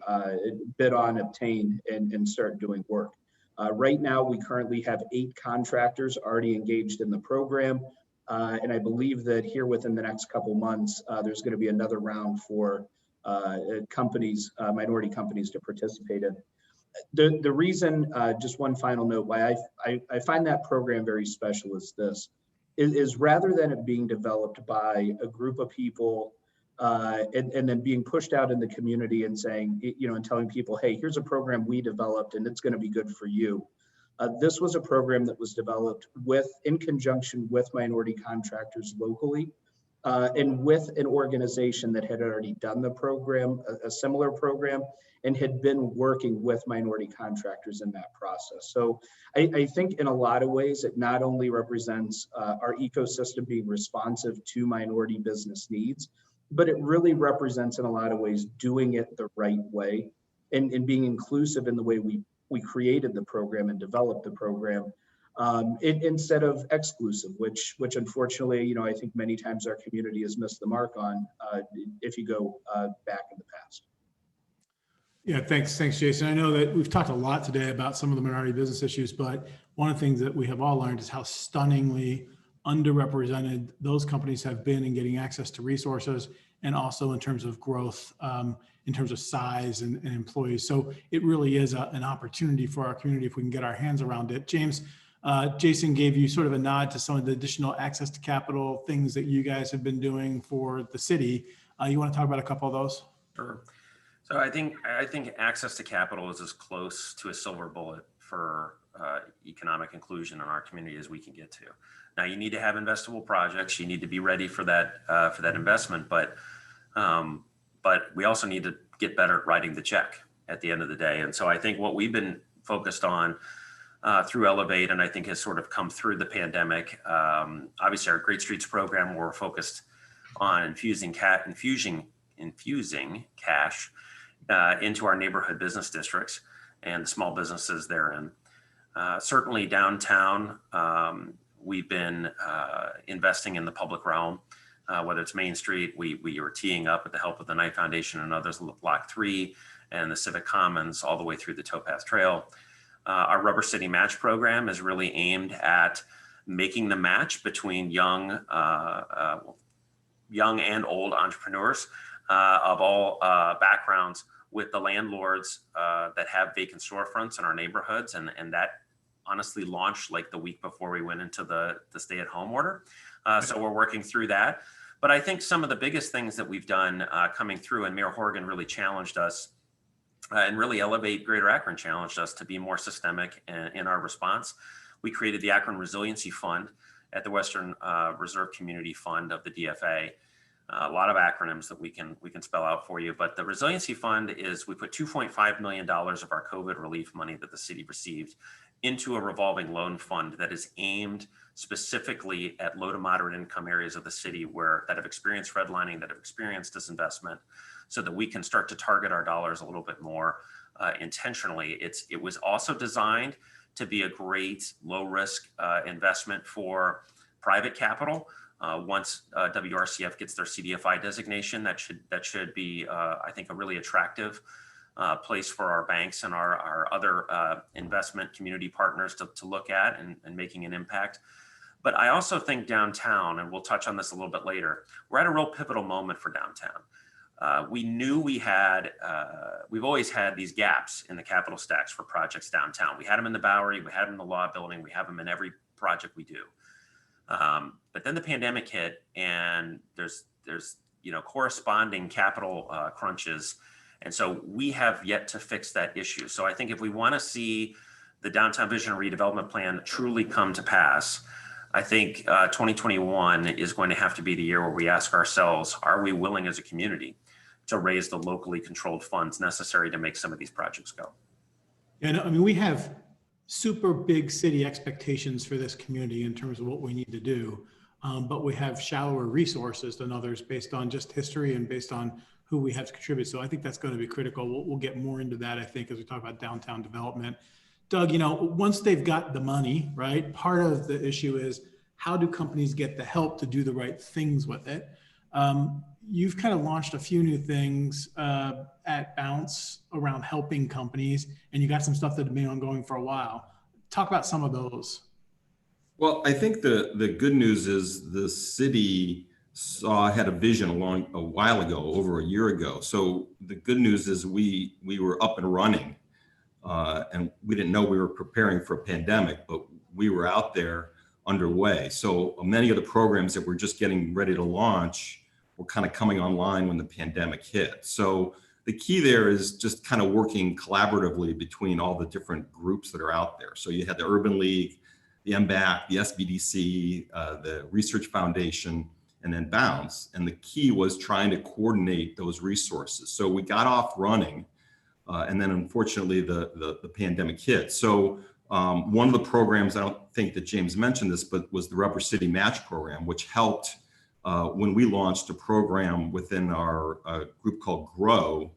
bid on, obtain, and start doing work. Right now, we currently have 8 contractors already engaged in the program. And I believe that here within the next couple months, there's going to be another round for companies, minority companies to participate in. The reason, just one final note, why I find that program very special is this, is rather than it being developed by a group of people and then being pushed out in the community and saying, and telling people, hey, here's a program we developed and it's going to be good for you. This was a program that was developed in conjunction with minority contractors locally and with an organization that had already done the program, a similar program, and had been working with minority contractors in that process. So I think in a lot of ways, it not only represents our ecosystem being responsive to minority business needs, but it really represents in a lot of ways doing it the right way and being inclusive in the way we created the program and developed the program instead of exclusive, which unfortunately, I think many times our community has missed the mark on if you go back in the past. Yeah, thanks, Jason. I know that we've talked a lot today about some of the minority business issues, but one of the things that we have all learned is how stunningly underrepresented those companies have been in getting access to resources and also in terms of growth, in terms of size and employees. So it really is an opportunity for our community if we can get our hands around it. James, Jason gave you sort of a nod to some of the additional access to capital things that you guys have been doing for the city. You want to talk about a couple of those? Sure. So I think access to capital is as close to a silver bullet for economic inclusion in our community as we can get to. Now, you need to have investable projects. You need to be ready for that investment, but we also need to get better at writing the check at the end of the day. And so I think what we've been focused on through Elevate, and I think has sort of come through the pandemic. Obviously, our Great Streets program, we're focused on infusing cash into our neighborhood business districts and small businesses therein. Certainly downtown, we've been investing in the public realm, whether it's Main Street. We are teeing up with the help of the Knight Foundation and others, Block 3 and the Civic Commons, all the way through the Towpath Trail. Our Rubber City Match program is really aimed at making the match between young and old entrepreneurs of all backgrounds with the landlords that have vacant storefronts in our neighborhoods. And that honestly launched like the week before we went into the stay-at-home order. So we're working through that. But I think some of the biggest things that we've done coming through, and Mayor Horgan really challenged us, and really Elevate Greater Akron challenged us to be more systemic in our response. We created the Akron Resiliency Fund at the Western Reserve Community Fund of the DFA. A lot of acronyms that we can spell out for you, but the Resiliency Fund is, we put $2.5 million of our COVID relief money that the city received into a revolving loan fund that is aimed specifically at low to moderate income areas of the city that have experienced redlining, that have experienced disinvestment, so that we can start to target our dollars a little bit more intentionally. It was also designed to be a great low risk investment for private capital. Once WRCF gets their CDFI designation, that should be, I think, a really attractive place for our banks and our other investment community partners to look at and making an impact. But I also think downtown, and we'll touch on this a little bit later, we're at a real pivotal moment for downtown. We knew we've always had these gaps in the capital stacks for projects downtown. We had them in the Bowery, we had them in the Law Building, we have them in every project we do. But then the pandemic hit, and there's corresponding capital crunches. And so we have yet to fix that issue. So I think if we want to see the downtown vision redevelopment plan truly come to pass, I think 2021 is going to have to be the year where we ask ourselves, are we willing as a community to raise the locally controlled funds necessary to make some of these projects go? And I mean, we have super big city expectations for this community in terms of what we need to do. But we have shallower resources than others based on just history and based on who we have to contribute. So I think that's going to be critical. We'll get more into that, I think, as we talk about downtown development. Doug, once they've got the money, right, part of the issue is how do companies get the help to do the right things with it? You've kind of launched a few new things at Bounce around helping companies, and you got some stuff that had been ongoing for a while. Talk about some of those. Well, I think the good news is the city had a vision a while ago, over a year ago. So the good news is we were up and running, and we didn't know we were preparing for a pandemic, but we were out there underway. So many of the programs that we're just getting ready to launch were kind of coming online when the pandemic hit. So the key there is just kind of working collaboratively between all the different groups that are out there. So you had the Urban League, the MBAC, the SBDC, the Research Foundation, and then Bounce. And the key was trying to coordinate those resources. So we got off running, and then unfortunately the pandemic hit. So one of the programs, I don't think that James mentioned this, but was the Rubber City Match Program, which helped when we launched a program within our group called GROW,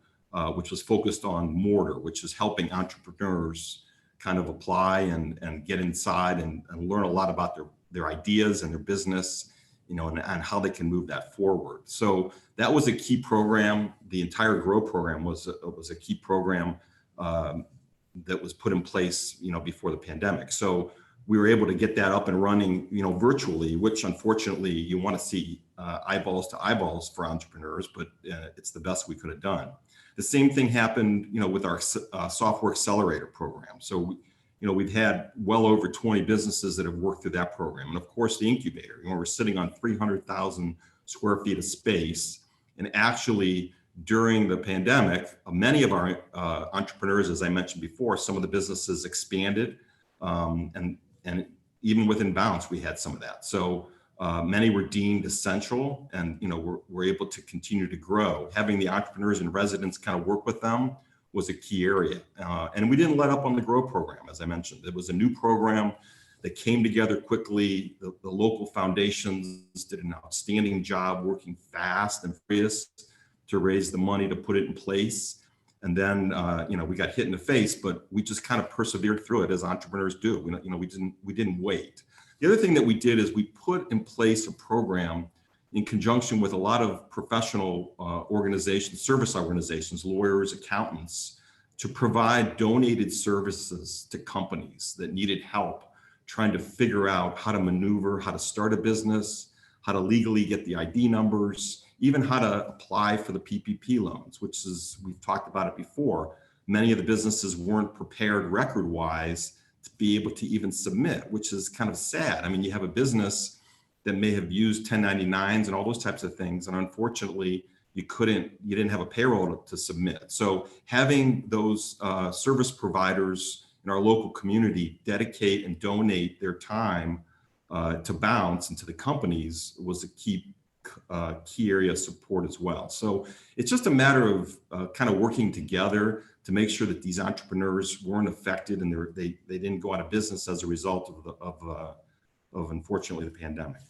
which was focused on mortar, which is helping entrepreneurs kind of apply and get inside and learn a lot about their ideas and their business, and how they can move that forward. So that was a key program. The entire GROW program was a key program that was put in place, before the pandemic. So we were able to get that up and running, virtually, which unfortunately you want to see eyeballs to eyeballs for entrepreneurs, but it's the best we could have done. The same thing happened, with our software accelerator program. So, we've had well over 20 businesses that have worked through that program. And of course, the incubator, we're sitting on 300,000 square feet of space. And actually, during the pandemic, many of our entrepreneurs, as I mentioned before, some of the businesses expanded, and even within Bounce, we had some of that. So many were deemed essential, and we're able to continue to grow. Having the entrepreneurs and residents kind of work with them was a key area, and we didn't let up on the GROW program, as I mentioned. It was a new program that came together quickly. The local foundations did an outstanding job working fast and furious to raise the money to put it in place. And then, we got hit in the face, but we just kind of persevered through it, as entrepreneurs do. We didn't wait. The other thing that we did is we put in place a program in conjunction with a lot of professional organizations, service organizations, lawyers, accountants, to provide donated services to companies that needed help trying to figure out how to maneuver, how to start a business, how to legally get the ID numbers, even how to apply for the PPP loans, which is, we've talked about it before. Many of the businesses weren't prepared record-wise to be able to even submit, which is kind of sad. I mean, you have a business that may have used 1099s and all those types of things, and unfortunately, you didn't have a payroll to submit. So having those service providers in our local community dedicate and donate their time to Bounce and to the companies was a key area of support as well. So it's just a matter of kind of working together to make sure that these entrepreneurs weren't affected and they didn't go out of business as a result of unfortunately the pandemic.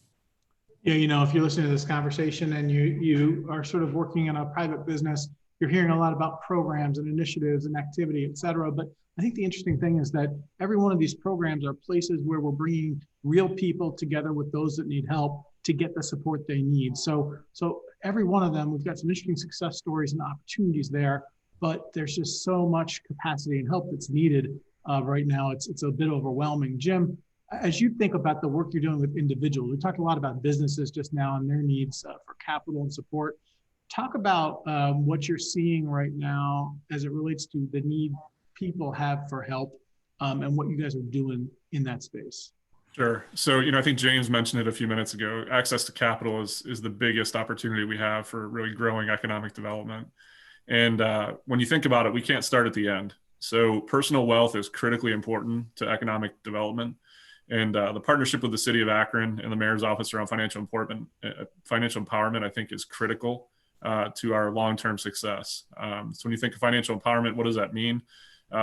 Yeah, if you're listening to this conversation and you are sort of working in a private business, you're hearing a lot about programs and initiatives and activity, et cetera. But I think the interesting thing is that every one of these programs are places where we're bringing real people together with those that need help to get the support they need. So every one of them, we've got some interesting success stories and opportunities there, but there's just so much capacity and help that's needed right now. It's a bit overwhelming. Jim, as you think about the work you're doing with individuals, we talked a lot about businesses just now and their needs for capital and support. Talk about what you're seeing right now as it relates to the need people have for help and what you guys are doing in that space. Sure. So, I think James mentioned it a few minutes ago. Access to capital is the biggest opportunity we have for really growing economic development. And when you think about it, we can't start at the end. So personal wealth is critically important to economic development. And the partnership with the city of Akron and the mayor's office around financial empowerment, I think, is critical to our long-term success. So when you think of financial empowerment, what does that mean?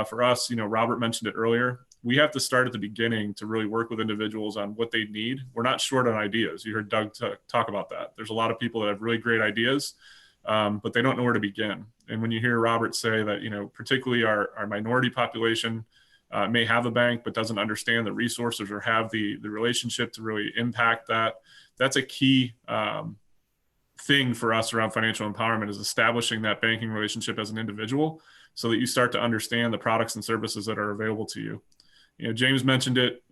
For us, Robert mentioned it earlier. We have to start at the beginning to really work with individuals on what they need. We're not short on ideas. You heard Doug talk about that. There's a lot of people that have really great ideas, but they don't know where to begin. And when you hear Robert say that, particularly our minority population may have a bank, but doesn't understand the resources or have the relationship to really impact that, that's a key thing for us around financial empowerment, is establishing that banking relationship as an individual so that you start to understand the products and services that are available to you. James mentioned it,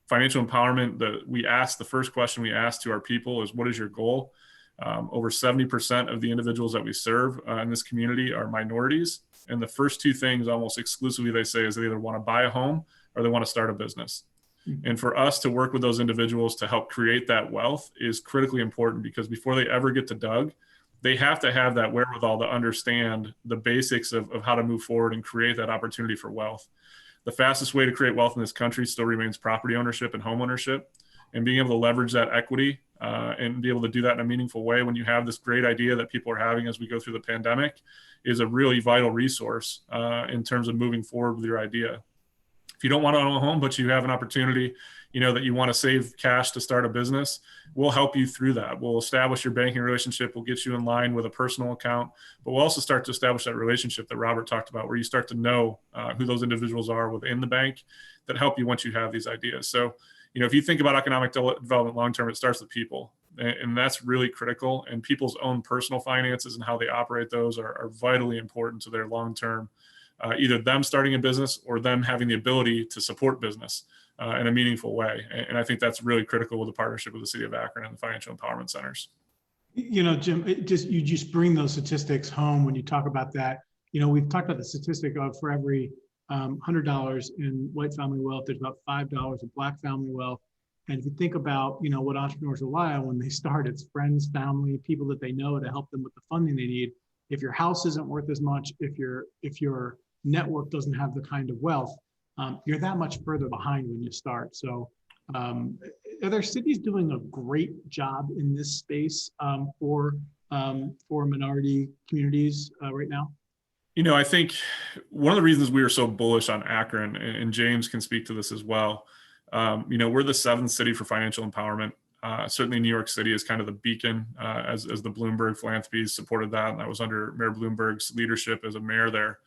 financial empowerment, the first question we ask to our people is, what is your goal? Over 70% of the individuals that we serve in this community are minorities. And the first two things almost exclusively they say is they either want to buy a home or they want to start a business. And for us to work with those individuals to help create that wealth is critically important, because before they ever get to Doug, they have to have that wherewithal to understand the basics of how to move forward and create that opportunity for wealth. The fastest way to create wealth in this country still remains property ownership and home ownership, and being able to leverage that equity and be able to do that in a meaningful way when you have this great idea that people are having as we go through the pandemic is a really vital resource in terms of moving forward with your idea. If you don't want to own a home, but you have an opportunity, that you want to save cash to start a business, we'll help you through that. We'll establish your banking relationship. We'll get you in line with a personal account, but we'll also start to establish that relationship that Robert talked about, where you start to know who those individuals are within the bank that help you once you have these ideas. So, if you think about economic development long-term, it starts with people, and that's really critical. And people's own personal finances and how they operate those are vitally important to their long-term, either them starting a business or them having the ability to support business in a meaningful way. And I think that's really critical with the partnership with the city of Akron and the financial empowerment centers. Jim, you just bring those statistics home when you talk about that. We've talked about the statistic of for every $100 in white family wealth, there's about $5 of black family wealth. And if you think about, what entrepreneurs rely on when they start, it's friends, family, people that they know to help them with the funding they need. If your house isn't worth as much, if your network doesn't have the kind of wealth, you're that much further behind when you start. So are there cities doing a great job in this space for minority communities right now? I think one of the reasons we were so bullish on Akron, and James can speak to this as well, we're the 7th city for financial empowerment. Certainly New York City is kind of the beacon as the Bloomberg philanthropies supported that. And that was under Mayor Bloomberg's leadership as a mayor there.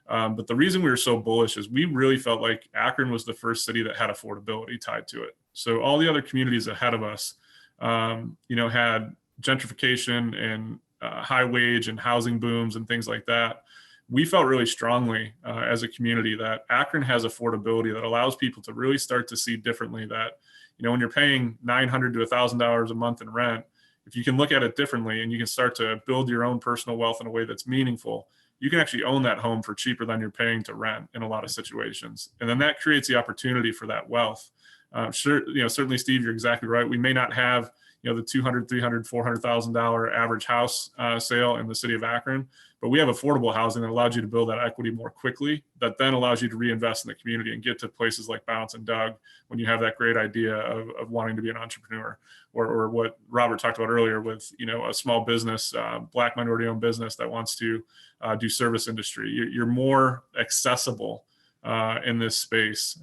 But the reason we were so bullish is we really felt like Akron was the first city that had affordability tied to it. So all the other communities ahead of us, had gentrification and high wage and housing booms and things like that. We felt really strongly as a community that Akron has affordability that allows people to really start to see differently that, when you're paying $900 to $1,000 a month in rent, if you can look at it differently and you can start to build your own personal wealth in a way that's meaningful, you can actually own that home for cheaper than you're paying to rent in a lot of situations. And then that creates the opportunity for that wealth. Certainly, Steve, you're exactly right. We may not have, the $200,000, $300,000, $400,000 average house sale in the city of Akron, but we have affordable housing that allows you to build that equity more quickly, that then allows you to reinvest in the community and get to places like Bounce and Doug when you have that great idea of wanting to be an entrepreneur, or what Robert talked about earlier with, a small business, Black minority owned business that wants to do service industry. You're more accessible in this space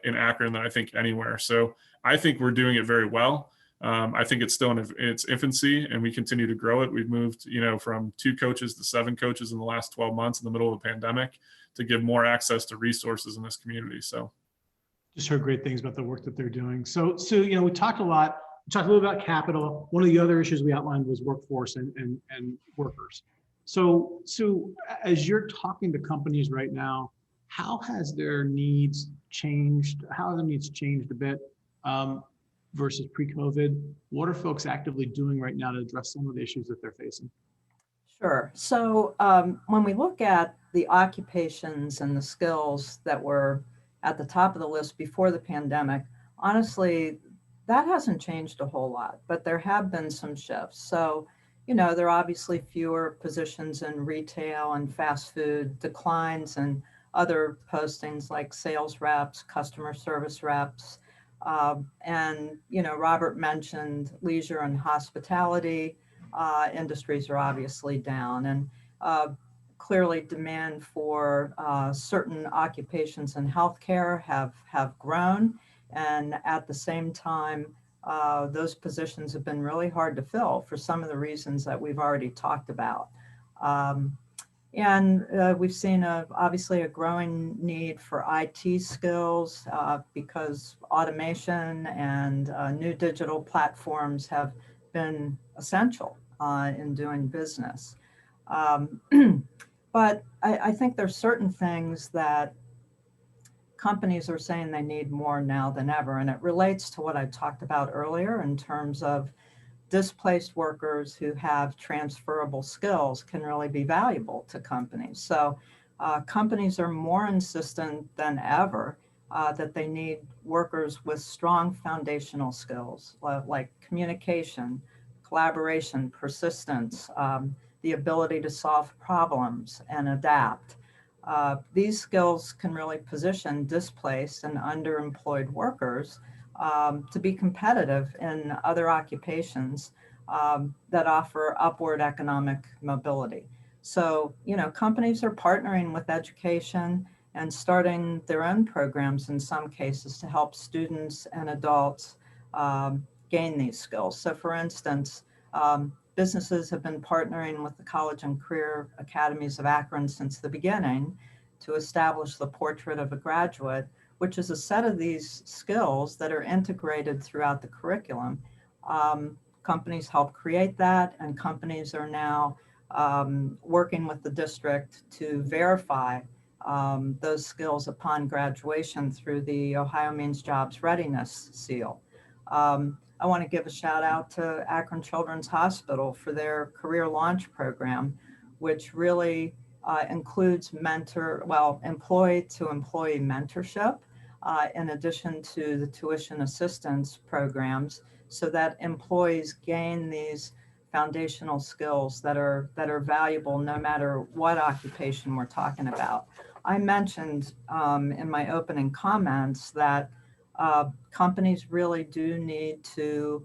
in Akron than I think anywhere. So I think we're doing it very well. I think it's still in its infancy, and we continue to grow it. We've moved, from 2 coaches to 7 coaches in the last 12 months in the middle of a pandemic to give more access to resources in this community. So, just heard great things about the work that they're doing. So we talked a little about capital. One of the other issues we outlined was workforce and workers. So as you're talking to companies right now, how has their needs changed? How have the needs changed a bit? versus pre-COVID? What are folks actively doing right now to address some of the issues that they're facing? Sure. So when we look at the occupations and the skills that were at the top of the list before the pandemic, honestly, that hasn't changed a whole lot, but there have been some shifts. So, there are obviously fewer positions in retail and fast food, declines and other postings like sales reps, customer service reps. And, Robert mentioned leisure and hospitality industries are obviously down. And clearly demand for certain occupations in healthcare have grown. And at the same time, those positions have been really hard to fill for some of the reasons that we've already talked about. And we've seen obviously a growing need for IT skills because automation and new digital platforms have been essential in doing business. But I think there's certain things that companies are saying they need more now than ever. And it relates to what I talked about earlier in terms of displaced workers who have transferable skills can really be valuable to companies. So companies are more insistent than ever that they need workers with strong foundational skills like communication, collaboration, persistence, the ability to solve problems and adapt. These skills can really position displaced and underemployed workers to be competitive in other occupations that offer upward economic mobility. So, companies are partnering with education and starting their own programs in some cases to help students and adults gain these skills. So, for instance, businesses have been partnering with the College and Career Academies of Akron since the beginning to establish the Portrait of a Graduate, which is a set of these skills that are integrated throughout the curriculum. Companies help create that, and companies are now working with the district to verify those skills upon graduation through the Ohio Means Jobs Readiness Seal. I want to give a shout out to Akron Children's Hospital for their Career Launch Program, which really includes employee-to-employee mentorship, in addition to the tuition assistance programs, so that employees gain these foundational skills that are valuable no matter what occupation we're talking about. I mentioned in my opening comments that companies really do need to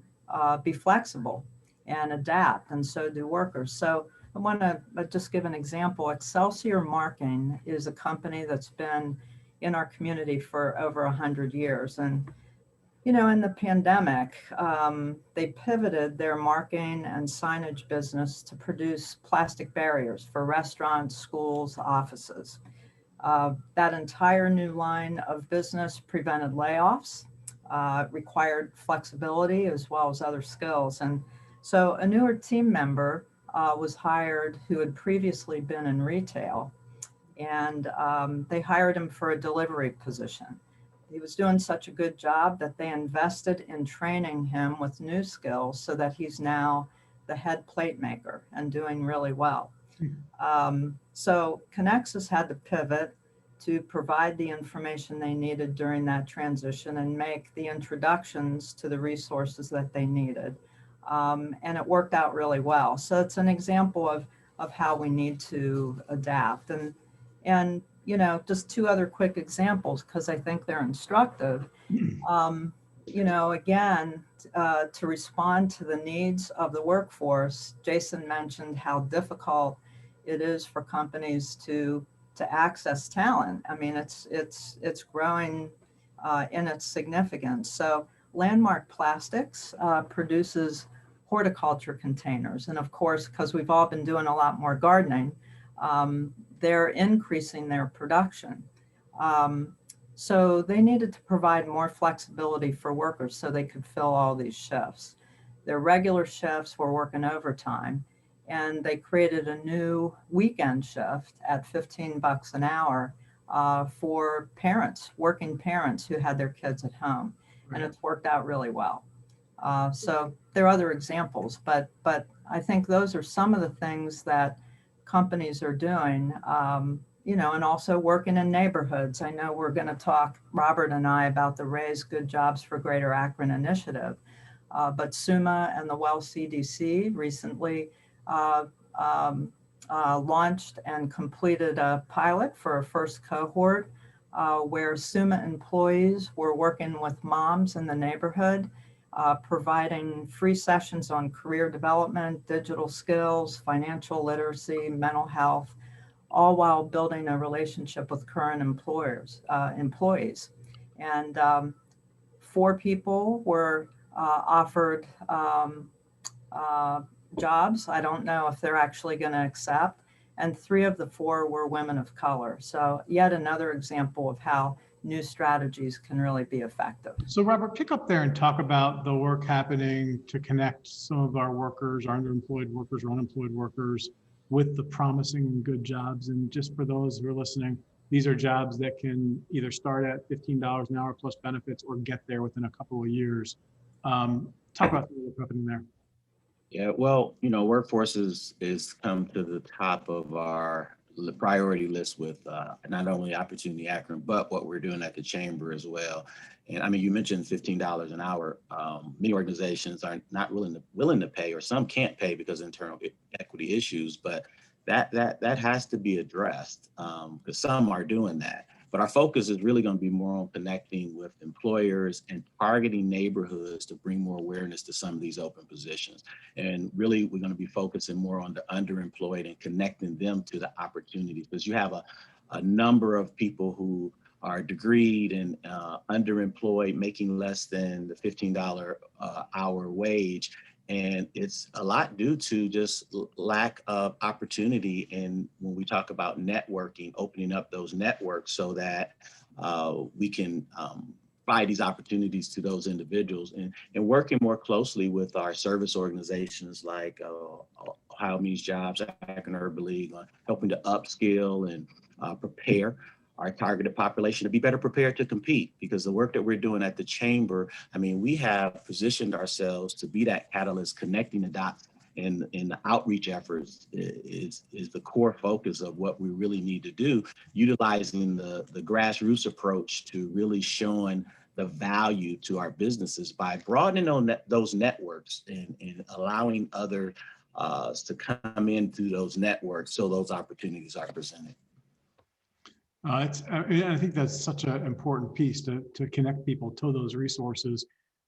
be flexible and adapt, and so do workers. So I want to just give an example. Excelsior Marking is a company that's been in our community for over 100 years. And, in the pandemic, they pivoted their marking and signage business to produce plastic barriers for restaurants, schools, offices. That entire new line of business prevented layoffs, required flexibility as well as other skills. And so a newer team member was hired who had previously been in retail, and they hired him for a delivery position. He was doing such a good job that they invested in training him with new skills so that he's now the head plate maker and doing really well. So Connexus had to pivot to provide the information they needed during that transition and make the introductions to the resources that they needed. And it worked out really well. So it's an example of how we need to adapt. And just two other quick examples, because I think they're instructive. Again, to respond to the needs of the workforce, Jason mentioned how difficult it is for companies to access talent. I mean, it's growing in its significance. So Landmark Plastics produces horticulture containers. And of course, because we've all been doing a lot more gardening, they're increasing their production. So they needed to provide more flexibility for workers so they could fill all these shifts. Their regular shifts were working overtime, and they created a new weekend shift at $15 an hour for parents, working parents who had their kids at home. and it's worked out really well. So there are other examples, but I think those are some of the things that companies are doing, and also working in neighborhoods. I know we're going to talk, Robert and I, about the Raise Good Jobs for Greater Akron initiative, but SUMA and the Well CDC recently launched and completed a pilot for a first cohort where SUMA employees were working with moms in the neighborhood, providing free sessions on career development, digital skills, financial literacy, mental health, all while building a relationship with current employees. And 4 people were offered jobs. I don't know if they're actually going to accept. And 3 of the 4 were women of color. So yet another example of how new strategies can really be effective. So Robert, pick up there and talk about the work happening to connect some of our workers, our underemployed workers or unemployed workers with the promising and good jobs. And just for those who are listening, these are jobs that can either start at $15 an hour plus benefits or get there within a couple of years. Talk about what's happening there. Yeah, well, workforce is come to the top of our priority list with not only Opportunity Akron, but what we're doing at the Chamber as well. And I mean, you mentioned $15 an hour. Many organizations are not willing to pay, or some can't pay because of internal equity issues, but that has to be addressed because some are doing that. But our focus is really going to be more on connecting with employers and targeting neighborhoods to bring more awareness to some of these open positions. And really, we're going to be focusing more on the underemployed and connecting them to the opportunities, because you have a number of people who are degreed and underemployed, making less than the $15 hour wage. And it's a lot due to just lack of opportunity. And when we talk about networking, opening up those networks so that we can provide these opportunities to those individuals, and working more closely with our service organizations like Ohio Means Jobs, Akron Urban League, on helping to upskill and prepare our targeted population to be better prepared to compete. Because the work that we're doing at the Chamber, I mean, we have positioned ourselves to be that catalyst connecting the dots, and the outreach efforts is the core focus of what we really need to do, utilizing the grassroots approach to really showing the value to our businesses by broadening on those networks and allowing others to come in through those networks so those opportunities are presented. I think that's such an important piece to connect people to those resources.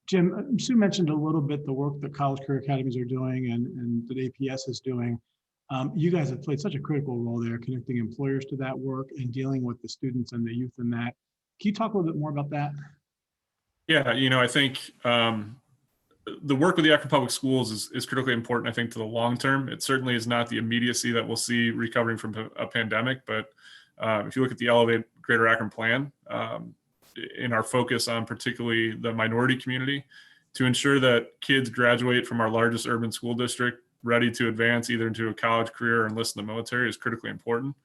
Jim, Sue mentioned a little bit the work that College Career Academies are doing and that APS is doing. You guys have played such a critical role there, connecting employers to that work and dealing with the students and the youth in that. Can you talk a little bit more about that? Yeah, I think the work with the Akron Public Schools is critically important, I think, to the long term. It certainly is not the immediacy that we'll see recovering from a pandemic, but if you look at the Elevate Greater Akron plan, in our focus on particularly the minority community, to ensure that kids graduate from our largest urban school district ready to advance either into a college career or enlist in the military is critically important.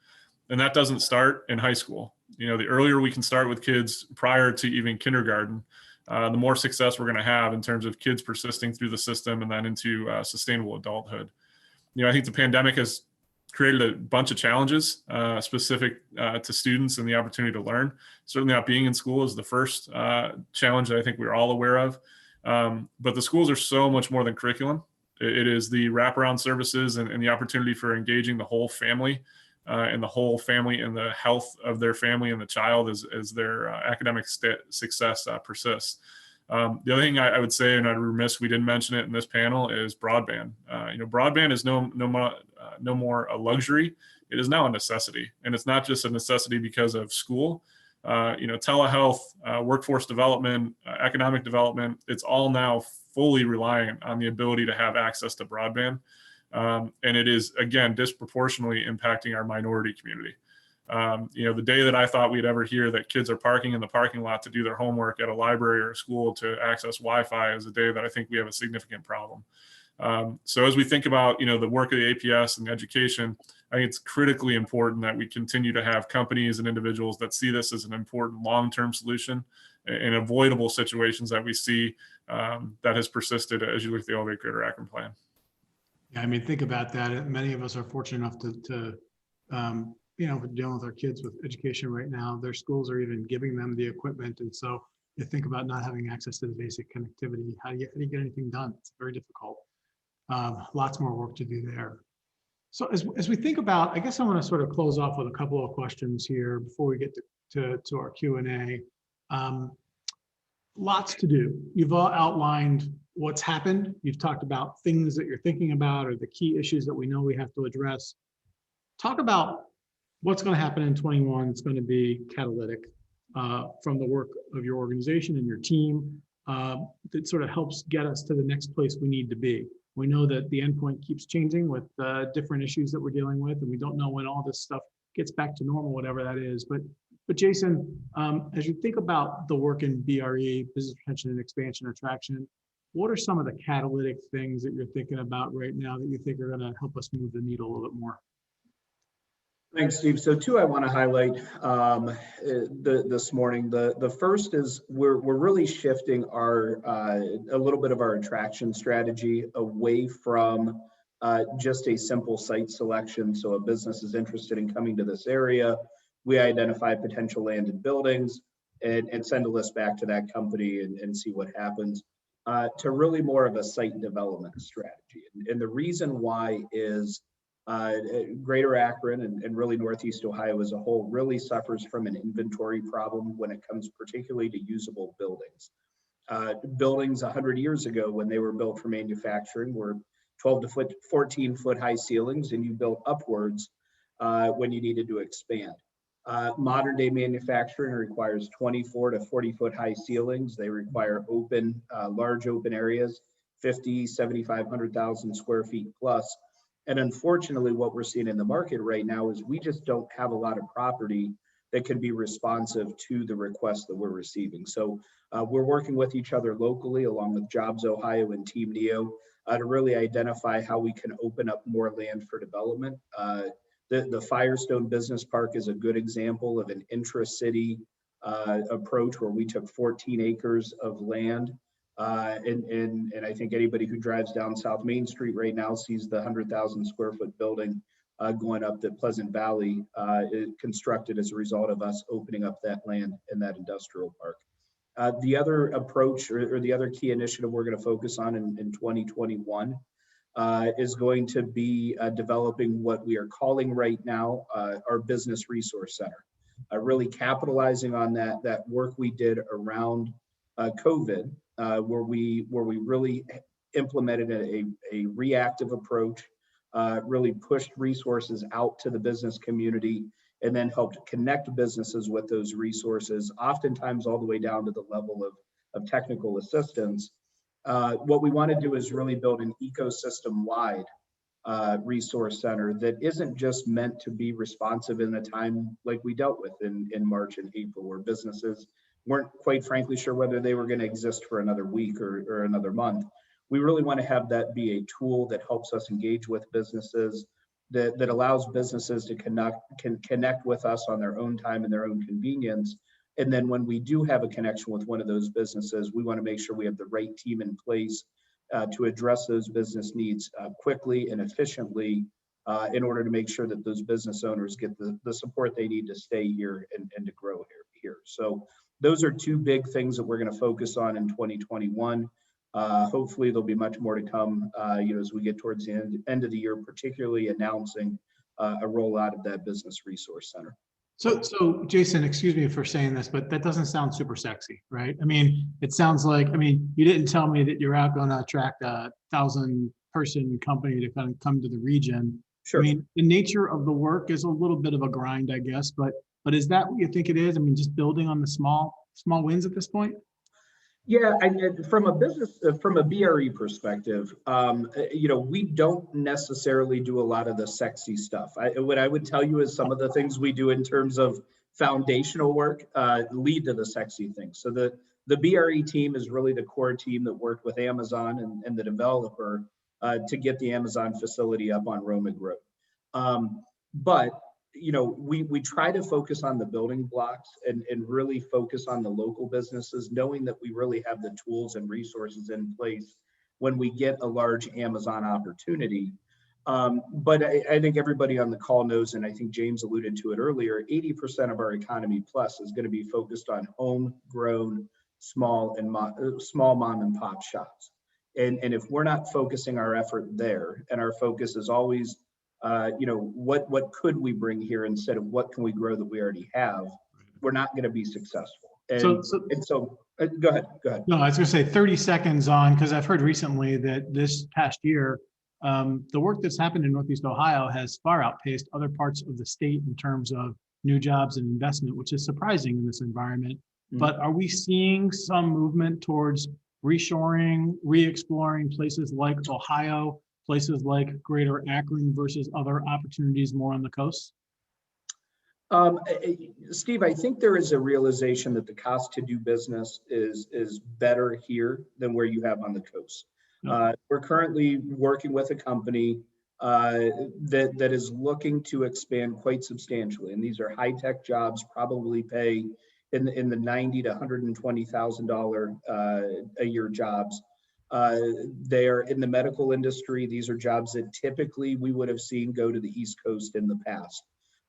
And that doesn't start in high school. The earlier we can start with kids prior to even kindergarten, the more success we're going to have in terms of kids persisting through the system and then into sustainable adulthood. I think the pandemic has created a bunch of challenges specific to students and the opportunity to learn. Certainly not being in school is the first challenge that I think we're all aware of. But the schools are so much more than curriculum. It is the wraparound services and the opportunity for engaging the whole family and the health of their family and the child as their academic success persists. The other thing I would say, and I'd remiss we didn't mention it in this panel, is broadband. Broadband is no more a luxury. It is now a necessity, and it's not just a necessity because of school. Telehealth, workforce development, economic development, it's all now fully reliant on the ability to have access to broadband. And it is, again, disproportionately impacting our minority community. The day that I thought we'd ever hear that kids are parking in the parking lot to do their homework at a library or a school to access Wi-Fi is a day that I think we have a significant problem. So as we think about, the work of the APS and the education, I think it's critically important that we continue to have companies and individuals that see this as an important long-term solution in avoidable situations that we see that has persisted as you look at the Elevate Greater Akron plan. Yeah, I mean, think about that. Many of us are fortunate enough to we're dealing with our kids with education right now. Their schools are even giving them the equipment. And so you think about not having access to the basic connectivity. How do you get anything done? It's very difficult. Lots more work to do there. So as we think about, I guess I want to sort of close off with a couple of questions here before we get to our Q&A. Lots to do. You've all outlined what's happened. You've talked about things that you're thinking about or the key issues that we know we have to address. Talk about what's going to happen in 21. It's going to be catalytic from the work of your organization and your team that sort of helps get us to the next place we need to be. We know that the endpoint keeps changing with different issues that we're dealing with, and we don't know when all this stuff gets back to normal, whatever that is. But Jason, as you think about the work in BRE, business retention and expansion attraction, what are some of the catalytic things that you're thinking about right now that you think are going to help us move the needle a little bit more? Thanks, Steve. So two I want to highlight this morning. The first is we're really shifting our a little bit of our attraction strategy away from just a simple site selection. So a business is interested in coming to this area. We identify potential land and buildings and send a list back to that company and see what happens. To really more of a site development strategy. And the reason why is Greater Akron and really Northeast Ohio as a whole really suffers from an inventory problem when it comes particularly to usable buildings. Buildings 100 years ago when they were built for manufacturing were 12 to 14 foot high ceilings, and you built upwards when you needed to expand. Modern day manufacturing requires 24 to 40 foot high ceilings. They require open, large open areas, 50, 75, 100,000 square feet plus. And unfortunately, what we're seeing in the market right now is we just don't have a lot of property that can be responsive to the requests that we're receiving. So we're working with each other locally, along with Jobs Ohio and Team Neo, to really identify how we can open up more land for development. The Firestone Business Park is a good example of an intra-city approach where we took 14 acres of land. And I think anybody who drives down South Main Street right now sees the 100,000 square foot building going up that Pleasant Valley constructed as a result of us opening up that land in that industrial park. The other approach or the other key initiative we're going to focus on in 2021 is going to be developing what we are calling right now our Business Resource Center. Really capitalizing on that work we did around COVID, where we really implemented a reactive approach, really pushed resources out to the business community, and then helped connect businesses with those resources, oftentimes all the way down to the level of technical assistance. What we want to do is really build an ecosystem-wide resource center that isn't just meant to be responsive in a time like we dealt with in March and April, where businesses weren't quite frankly sure whether they were going to exist for another week or another month. We really want to have that be a tool that helps us engage with businesses, that allows businesses to connect with us on their own time and their own convenience. And then when we do have a connection with one of those businesses, we want to make sure we have the right team in place to address those business needs quickly and efficiently in order to make sure that those business owners get the support they need to stay here and to grow here. So those are two big things that we're going to focus on in 2021. Hopefully there'll be much more to come as we get towards the end of the year, particularly announcing a rollout of that Business Resource Center. So Jason, excuse me for saying this, but that doesn't sound super sexy, right? I mean, it sounds like, you didn't tell me that you're out going to attract 1,000-person company to kind of come to the region. Sure. I mean, the nature of the work is a little bit of a grind, I guess, but is that what you think it is? I mean, just building on the small wins at this point? Yeah, from a BRE perspective, we don't necessarily do a lot of the sexy stuff. What I would tell you is some of the things we do in terms of foundational work lead to the sexy things. So the BRE team is really the core team that worked with Amazon and the developer to get the Amazon facility up on Romig Road. But we try to focus on the building blocks and really focus on the local businesses, knowing that we really have the tools and resources in place when we get a large Amazon opportunity. But I think everybody on the call knows, and I think James alluded to it earlier, 80% of our economy plus is going to be focused on homegrown, small mom and pop shops. And if we're not focusing our effort there, and our focus is always what could we bring here instead of what can we grow that we already have, we're not going to be successful. And so go ahead. No, I was going to say 30 seconds on, because I've heard recently that this past year, the work that's happened in Northeast Ohio has far outpaced other parts of the state in terms of new jobs and investment, which is surprising in this environment. Mm-hmm. But are we seeing some movement towards reshoring, re-exploring places like Ohio, places like Greater Akron versus other opportunities more on the coast? Steve, I think there is a realization that the cost to do business is better here than where you have on the coast. We're currently working with a company that is looking to expand quite substantially, and these are high-tech jobs, probably pay in the $90,000 to $120,000 a year jobs. They're in the medical industry. These are jobs that typically we would have seen go to the East Coast in the past.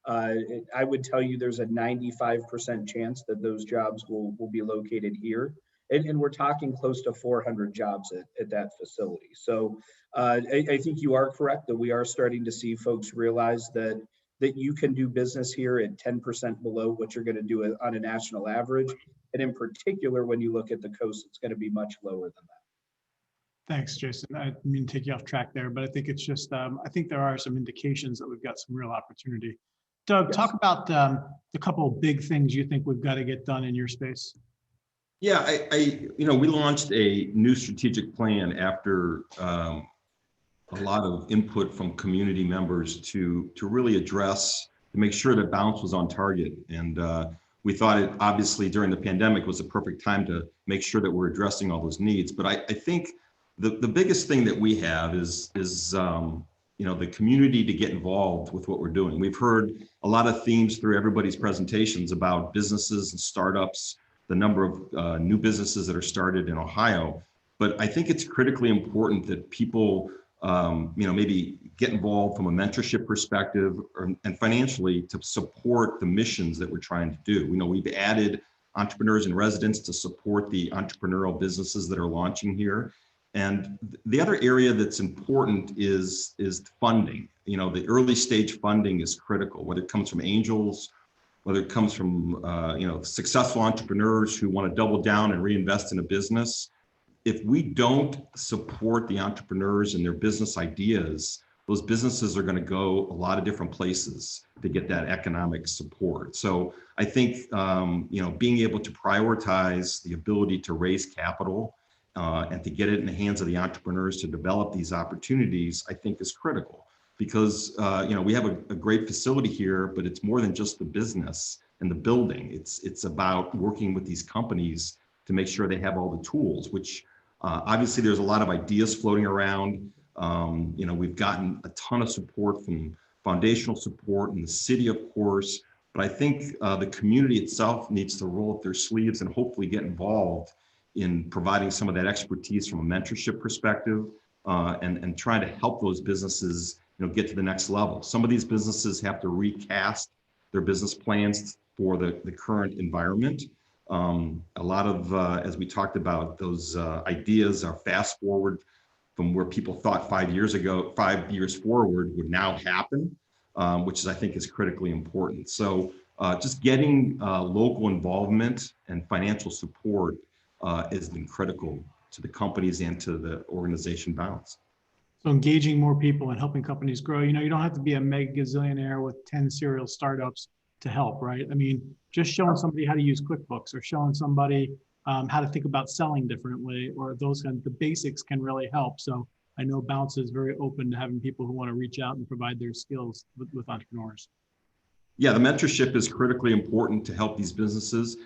I would tell you there's a 95% chance that those jobs will be located here. And we're talking close to 400 jobs at that facility. So I think you are correct that we are starting to see folks realize that you can do business here at 10% below what you're going to do on a national average. And in particular, when you look at the coast, it's going to be much lower than that. Thanks, Jason. I didn't mean to take you off track there, but I think it's just, I think there are some indications that we've got some real opportunity. Doug, talk about the couple of big things you think we've got to get done in your space. Yeah, we launched a new strategic plan after a lot of input from community members to really address, to make sure that Bounce was on target. And we thought it obviously during the pandemic was the perfect time to make sure that we're addressing all those needs. But I think the biggest thing that we have is the community to get involved with what we're doing. We've heard a lot of themes through everybody's presentations about businesses and startups, the number of new businesses that are started in Ohio. But I think it's critically important that people, maybe get involved from a mentorship perspective and financially to support the missions that we're trying to do. We've added entrepreneurs in residence to support the entrepreneurial businesses that are launching here. And the other area that's important is funding. The early stage funding is critical, whether it comes from angels, whether it comes from successful entrepreneurs who want to double down and reinvest in a business. If we don't support the entrepreneurs and their business ideas, those businesses are going to go a lot of different places to get that economic support. So I think being able to prioritize the ability to raise capital and to get it in the hands of the entrepreneurs to develop these opportunities, I think is critical. Because we have a great facility here, but it's more than just the business and the building. It's about working with these companies to make sure they have all the tools, which obviously there's a lot of ideas floating around. We've gotten a ton of support from foundational support in the city, of course, but I think the community itself needs to roll up their sleeves and hopefully get involved in providing some of that expertise from a mentorship perspective and trying to help those businesses get to the next level. Some of these businesses have to recast their business plans for the current environment. A lot of, as we talked about, those ideas are fast forward from where people thought 5 years ago, 5 years forward would now happen, which I think is critically important. So just getting local involvement and financial support has been critical to the companies and to the organization Bounce. So engaging more people and helping companies grow. You don't have to be a mega gazillionaire with 10 serial startups to help, right? I mean, just showing somebody how to use QuickBooks or showing somebody how to think about selling differently, or those kinds of the basics can really help. So I know Bounce is very open to having people who want to reach out and provide their skills with entrepreneurs. Yeah, the mentorship is critically important to help these businesses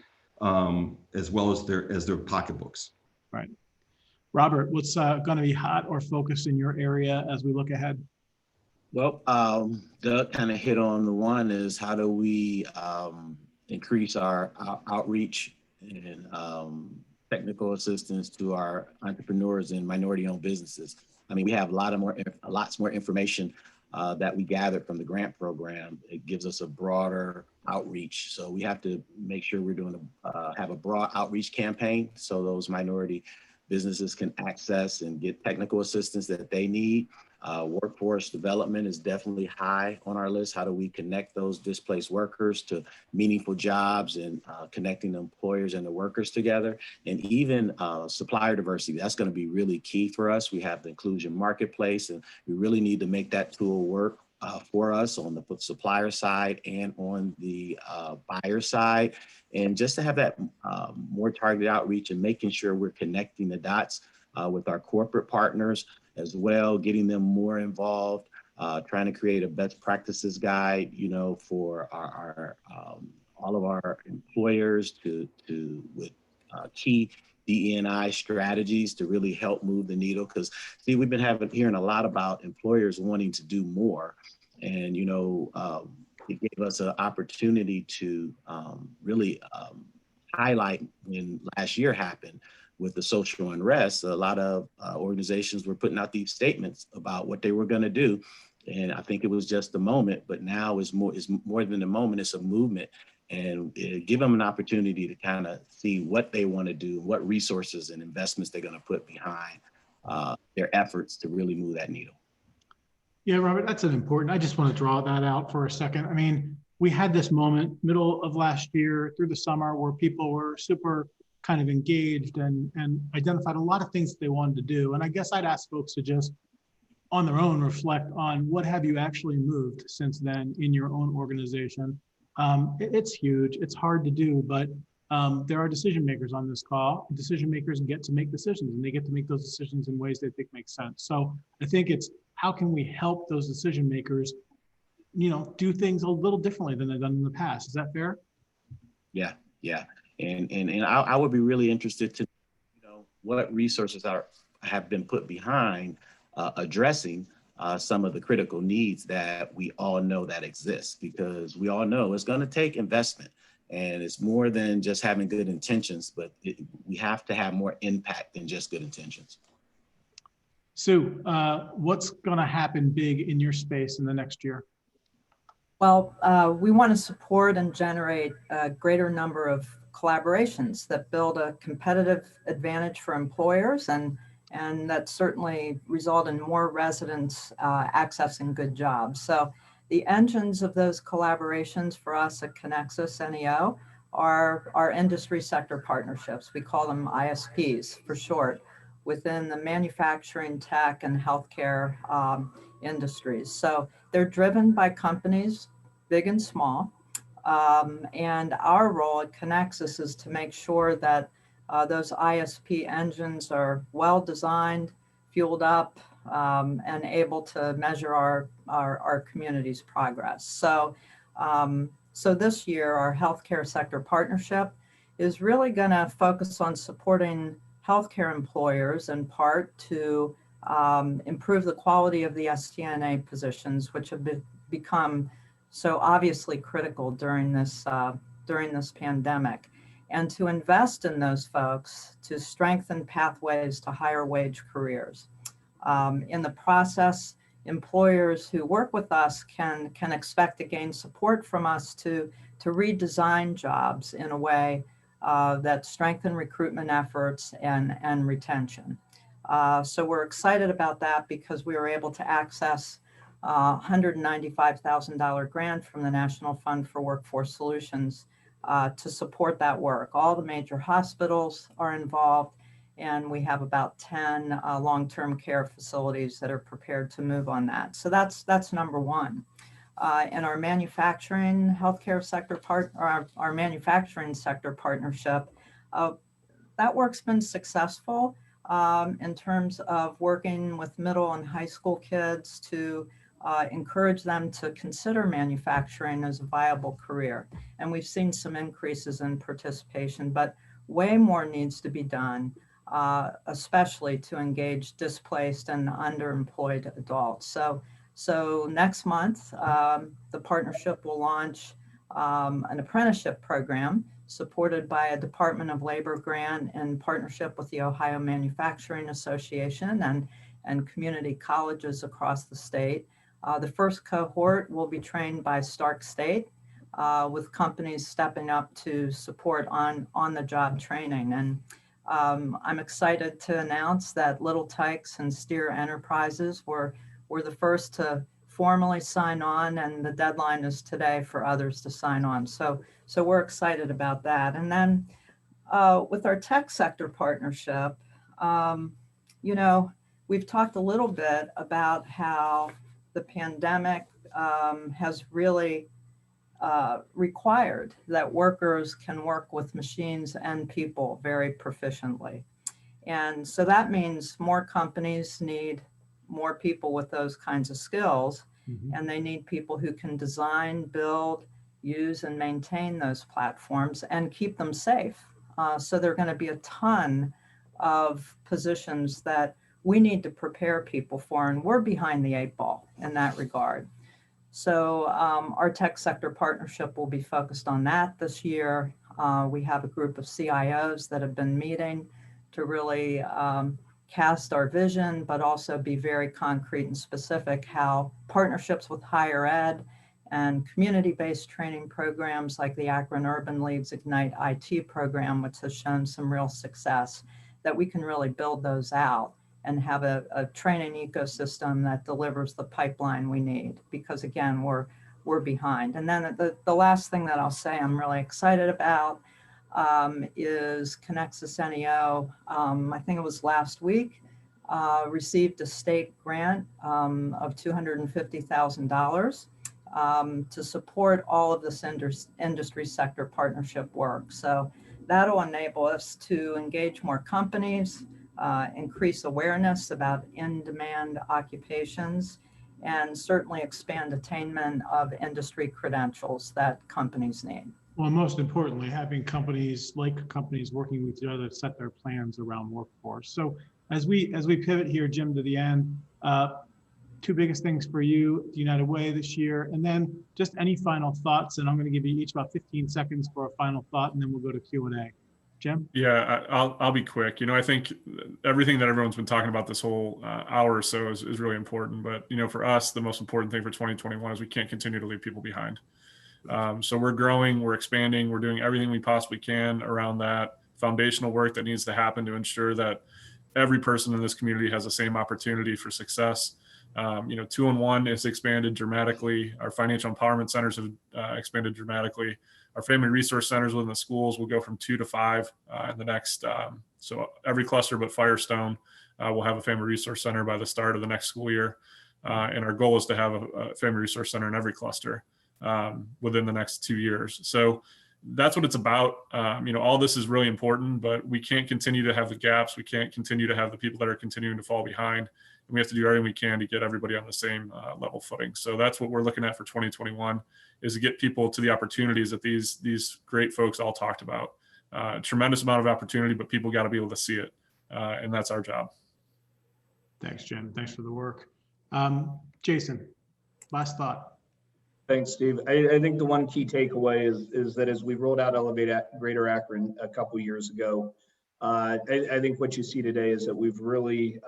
as well as their pocketbooks. Right. Robert, what's going to be hot or focused in your area as we look ahead? Well, Doug kind of hit on the one is how do we increase our outreach and technical assistance to our entrepreneurs and minority-owned businesses. I mean, we have lots more information that we gathered from the grant program. It gives us a broader outreach. So we have to make sure we're doing have a broad outreach campaign so those minority businesses can access and get technical assistance that they need. Workforce development is definitely high on our list. How do we connect those displaced workers to meaningful jobs and connecting the employers and the workers together? And even supplier diversity, that's going to be really key for us. We have the inclusion marketplace, and we really need to make that tool work for us on the supplier side and on the buyer side. And just to have that more targeted outreach and making sure we're connecting the dots with our corporate partners as well, getting them more involved, trying to create a best practices guide, you know, for our all of our employers with key DE&I strategies to really help move the needle. Because see, we've been hearing a lot about employers wanting to do more, and you know, it gave us an opportunity to really highlight when last year happened with the social unrest. A lot of organizations were putting out these statements about what they were going to do. And I think it was just a moment, but now is more than a moment, it's a movement. And give them an opportunity to kind of see what they want to do, what resources and investments they're going to put behind their efforts to really move that needle. Yeah, Robert, that's an important, I just want to draw that out for a second. I mean, we had this moment middle of last year through the summer where people were super kind of engaged and identified a lot of things that they wanted to do. And I guess I'd ask folks to just on their own reflect on what have you actually moved since then in your own organization. It's huge, it's hard to do, but there are decision makers on this call. Decision makers get to make decisions, and they get to make those decisions in ways they think make sense. So I think it's how can we help those decision makers, you know, do things a little differently than they've done in the past. Is that fair? Yeah, yeah. And I would be really interested to know what resources have been put behind addressing some of the critical needs that we all know that exist, because we all know it's going to take investment, and it's more than just having good intentions, but we have to have more impact than just good intentions. Sue, what's going to happen big in your space in the next year? Well, we want to support and generate a greater number of collaborations that build a competitive advantage for employers and that certainly result in more residents accessing good jobs. So the engines of those collaborations for us at Connexus NEO are our industry sector partnerships. We call them ISPs for short, within the manufacturing, tech, and healthcare industries. So they're driven by companies, big and small. And our role at Connexus is to make sure that those ISP engines are well designed, fueled up, and able to measure our community's progress. So, so this year, our healthcare sector partnership is really going to focus on supporting healthcare employers in part to improve the quality of the STNA positions, which have become so obviously critical during this pandemic, and to invest in those folks to strengthen pathways to higher wage careers. In the process, employers who work with us can expect to gain support from us to redesign jobs in a way that strengthen recruitment efforts and retention. So we're excited about that because we were able to access $195,000 grant from the National Fund for Workforce Solutions to support that work. All the major hospitals are involved, and we have about 10 long-term care facilities that are prepared to move on that. So that's number one. And our manufacturing healthcare sector our manufacturing sector partnership, that work's been successful in terms of working with middle and high school kids to encourage them to consider manufacturing as a viable career. And we've seen some increases in participation, but way more needs to be done, especially to engage displaced and underemployed adults. So next month, the partnership will launch an apprenticeship program supported by a Department of Labor grant in partnership with the Ohio Manufacturing Association and community colleges across the state. The first cohort will be trained by Stark State, with companies stepping up to support on-the-job training. And I'm excited to announce that Little Tykes and Steer Enterprises were the first to formally sign on, and the deadline is today for others to sign on. So we're excited about that. And then with our tech sector partnership, you know, we've talked a little bit about how the pandemic has really required that workers can work with machines and people very proficiently. And so that means more companies need more people with those kinds of skills, and they need people who can design, build, use, and maintain those platforms and keep them safe. So there are going to be a ton of positions that we need to prepare people for, and we're behind the 8 ball in that regard. So our tech sector partnership will be focused on that this year. We have a group of CIOs that have been meeting to really cast our vision, but also be very concrete and specific how partnerships with higher ed and community-based training programs like the Akron Urban League's Ignite IT program, which has shown some real success, that we can really build those out and have a training ecosystem that delivers the pipeline we need, because again, we're behind. And then the last thing that I'll say I'm really excited about is Connexus NEO. I think it was last week, received a state grant of $250,000 to support all of this industry sector partnership work. So that'll enable us to engage more companies, increase awareness about in-demand occupations, and certainly expand attainment of industry credentials that companies need. Well, most importantly, having companies working with each other to set their plans around workforce. So as we pivot here, Jim, to the end, 2 biggest things for you, United Way this year, and then just any final thoughts. And I'm going to give you each about 15 seconds for a final thought, and then we'll go to Q&A. Jim? Yeah, I'll be quick. You know, I think everything that everyone's been talking about this whole hour or so is really important. But, you know, for us, the most important thing for 2021 is we can't continue to leave people behind. So we're growing, we're expanding, we're doing everything we possibly can around that foundational work that needs to happen to ensure that every person in this community has the same opportunity for success. You know, 2-in-1 has expanded dramatically. Our financial empowerment centers have expanded dramatically. Our family resource centers within the schools will go from 2 to 5 in the next. So every cluster but Firestone will have a family resource center by the start of the next school year. And our goal is to have a family resource center in every cluster within the next 2 years. So that's what it's about. You know, all this is really important, but we can't continue to have the gaps. We can't continue to have the people that are continuing to fall behind. And we have to do everything we can to get everybody on the same level footing. So that's what we're looking at for 2021, is to get people to the opportunities that these great folks all talked about. Tremendous amount of opportunity, but people got to be able to see it. And that's our job. Thanks, Jim. Thanks for the work. Jason, last thought. Thanks, Steve. I think the one key takeaway is that as we rolled out Elevate Greater Akron a couple years ago, I think what you see today is that we've really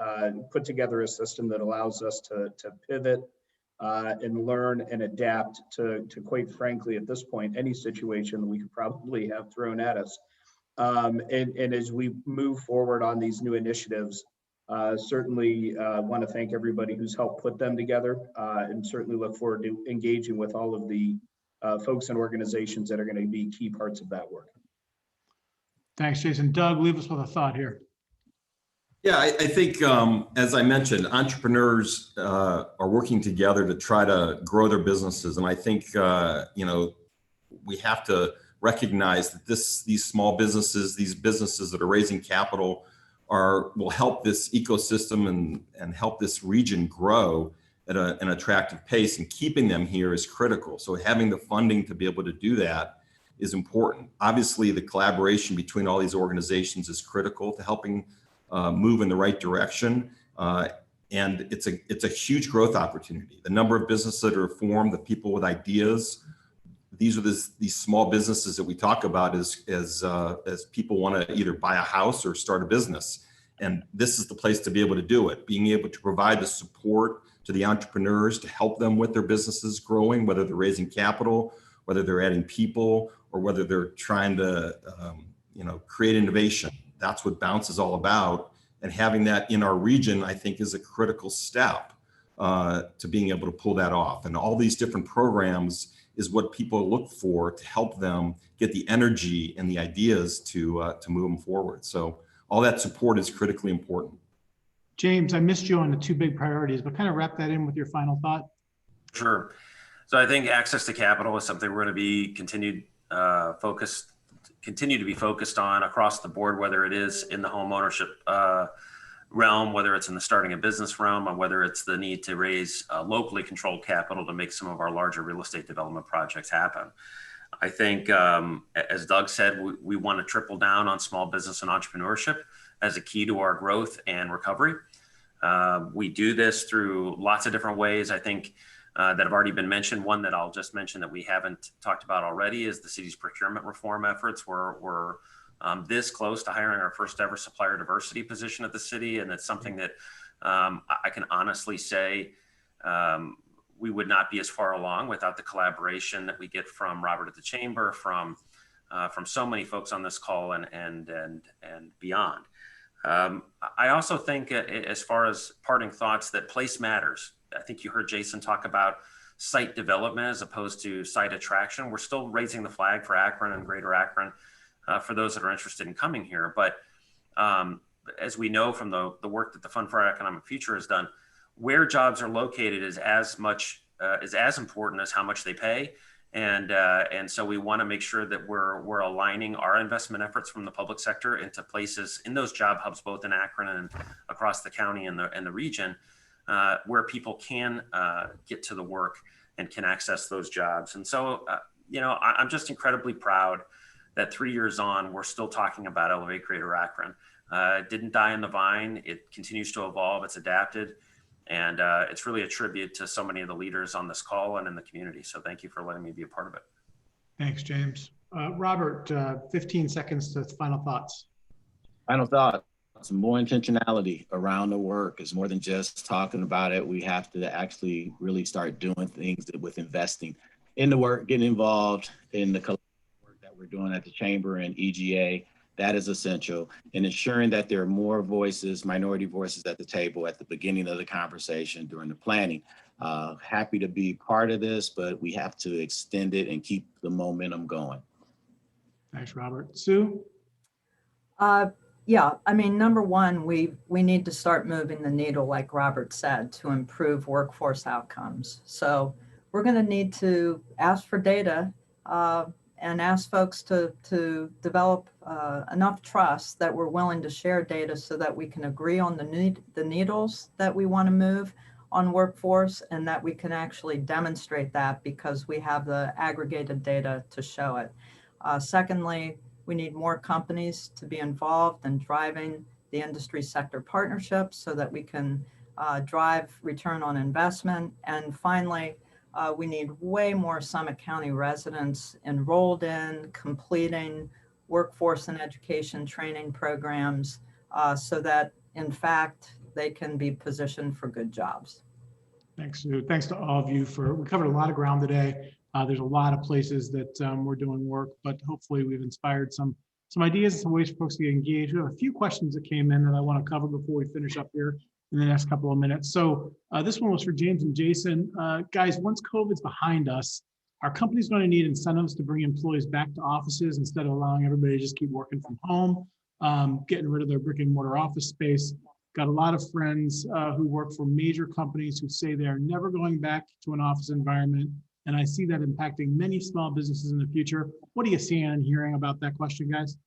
put together a system that allows us to pivot and learn and adapt to quite frankly, at this point, any situation that we could probably have thrown at us. And as we move forward on these new initiatives, certainly want to thank everybody who's helped put them together, and certainly look forward to engaging with all of the folks and organizations that are going to be key parts of that work. Thanks, Jason. Doug, leave us with a thought here. Yeah, I think, as I mentioned, entrepreneurs are working together to try to grow their businesses. And I think, you know, we have to recognize that these small businesses, these businesses that are raising capital will help this ecosystem and help this region grow at an attractive pace, and keeping them here is critical. So having the funding to be able to do that is important. Obviously, the collaboration between all these organizations is critical to helping move in the right direction. And it's a huge growth opportunity. The number of businesses that are formed, the people with ideas, these are these small businesses that we talk about as people want to either buy a house or start a business. And this is the place to be able to do it, being able to provide the support to the entrepreneurs to help them with their businesses growing, whether they're raising capital, whether they're adding people, or whether they're trying to create innovation. That's what Bounce is all about. And having that in our region, I think, is a critical step to being able to pull that off. And all these different programs is what people look for to help them get the energy and the ideas to move them forward. So all that support is critically important. James, I missed you on the two big priorities, but kind of wrap that in with your final thought. Sure. So I think access to capital is something we're going to be continue to be focused on across the board, whether it is in the home ownership realm, whether it's in the starting a business realm, or whether it's the need to raise locally controlled capital to make some of our larger real estate development projects happen. I think, as Doug said, we want to triple down on small business and entrepreneurship as a key to our growth and recovery. We do this through lots of different ways. I think that have already been mentioned. One that I'll just mention that we haven't talked about already is the city's procurement reform efforts. We're this close to hiring our first ever supplier diversity position at the city. And it's something that I can honestly say we would not be as far along without the collaboration that we get from Robert at the Chamber, from so many folks on this call and beyond. I also think as far as parting thoughts, that place matters. I think you heard Jason talk about site development as opposed to site attraction. We're still raising the flag for Akron and Greater Akron for those that are interested in coming here. But as we know from the work that the Fund for Our Economic Future has done, where jobs are located is as important as how much they pay. And so we want to make sure that we're aligning our investment efforts from the public sector into places in those job hubs, both in Akron and across the county and the region, where people can get to the work and can access those jobs. And so, I'm just incredibly proud that 3 years on, we're still talking about Elevate Greater Akron. It didn't die in the vine. It continues to evolve. It's adapted. And it's really a tribute to so many of the leaders on this call and in the community. So thank you for letting me be a part of it. Thanks, James. Robert, 15 seconds to final thoughts. Final thought, some more intentionality around the work. Is more than just talking about it. We have to actually really start doing things with investing in the work, getting involved in the work that we're doing at the Chamber and EGA. That is essential, and ensuring that there are more voices, minority voices at the table at the beginning of the conversation during the planning. Happy to be part of this, but we have to extend it and keep the momentum going. Thanks, Robert. Sue? Yeah, I mean, number one, we need to start moving the needle, like Robert said, to improve workforce outcomes. So we're going to need to ask for data and ask folks to develop enough trust that we're willing to share data so that we can agree on the needles that we want to move on workforce, and that we can actually demonstrate that because we have the aggregated data to show it. Secondly, we need more companies to be involved in driving the industry sector partnerships so that we can drive return on investment. And finally, we need way more Summit County residents enrolled in completing workforce and education training programs so that, in fact, they can be positioned for good jobs. Thanks, Sue. Thanks to all of you we covered a lot of ground today. There's a lot of places that we're doing work, but hopefully we've inspired some ideas and some ways for folks to get engaged. We have a few questions that came in that I want to cover before we finish up here in the next couple of minutes. So this one was for James and Jason. Guys, once COVID's behind us, are companies going to need incentives to bring employees back to offices instead of allowing everybody to just keep working from home, getting rid of their brick and mortar office space? Got a lot of friends who work for major companies who say they're never going back to an office environment. And I see that impacting many small businesses in the future. What are you seeing and hearing about that question, guys?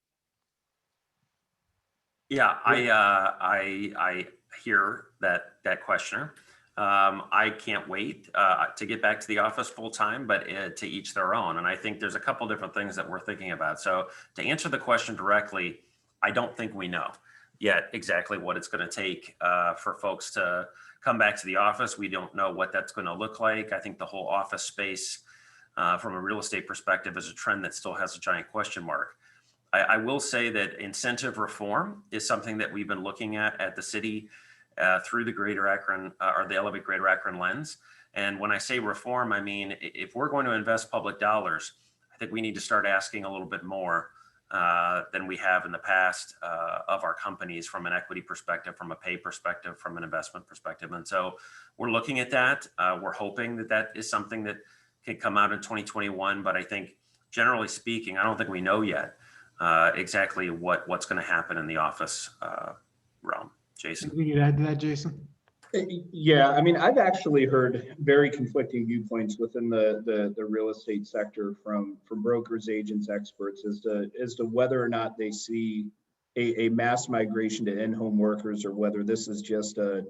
Yeah, I hear that questioner. I can't wait to get back to the office full time, but to each their own. And I think there's a couple different things that we're thinking about. So to answer the question directly, I don't think we know yet exactly what it's going to take for folks to come back to the office. We don't know what that's going to look like. I think the whole office space from a real estate perspective is a trend that still has a giant question mark. I will say that incentive reform is something that we've been looking at the city through the Greater Akron or the Elevate Greater Akron lens. And when I say reform, I mean, if we're going to invest public dollars, I think we need to start asking a little bit more than we have in the past of our companies from an equity perspective, from a pay perspective, from an investment perspective. And so we're looking at that. We're hoping that that is something that can come out in 2021. But I think generally speaking, I don't think we know yet exactly what's going to happen in the office realm. Jason? Anything you'd add to that, Jason? Yeah, I mean, I've actually heard very conflicting viewpoints within the real estate sector from brokers, agents, experts as to whether or not they see a mass migration to in-home workers, or whether this is just a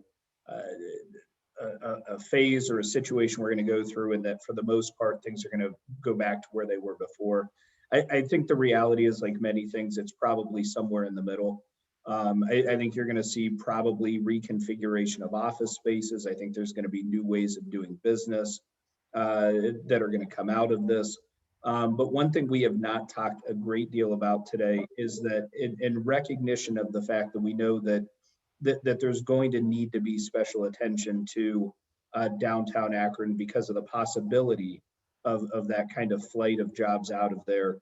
phase or a situation we're going to go through, and that for the most part things are going to go back to where they were before. I think the reality is, like many things, it's probably somewhere in the middle. I think you're going to see probably reconfiguration of office spaces. I think there's going to be new ways of doing business that are going to come out of this. But one thing we have not talked a great deal about today is that in recognition of the fact that we know that there's going to need to be special attention to downtown Akron because of the possibility of that kind of flight of jobs out of there.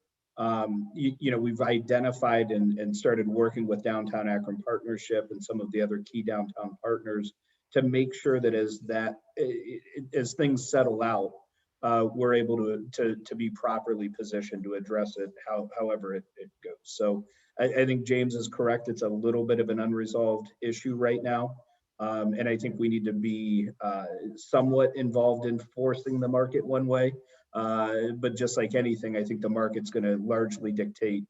We've identified and started working with Downtown Akron Partnership and some of the other key downtown partners to make sure that as things settle out, we're able to be properly positioned to address it however it goes. So I think James is correct. It's a little bit of an unresolved issue right now. And I think we need to be somewhat involved in forcing the market one way. But just like anything, I think the market's going to largely dictate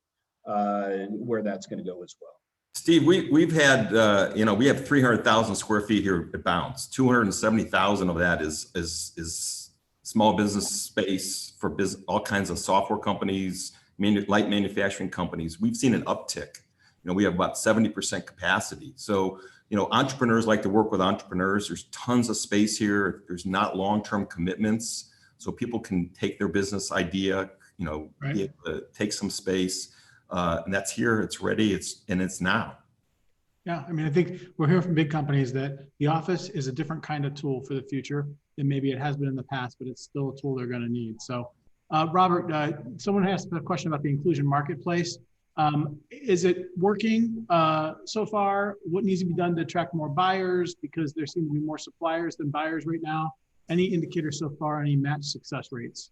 where that's going to go as well. Steve, we've had, we have 300,000 square feet here at Bounce. 270,000 of that is small business space for all kinds of software companies, light manufacturing companies. We've seen an uptick. We have about 70% capacity. So, entrepreneurs like to work with entrepreneurs. There's tons of space here. There's not long-term commitments. So people can take their business idea, Right. be able to take some space, and that's here. It's ready. It's now. Yeah, I mean, I think we're hearing from big companies that the office is a different kind of tool for the future than maybe it has been in the past, but it's still a tool they're going to need. So, Robert, someone asked a question about the inclusion marketplace. Is it working so far? What needs to be done to attract more buyers? Because there seem to be more suppliers than buyers right now. Any indicators so far, any match success rates?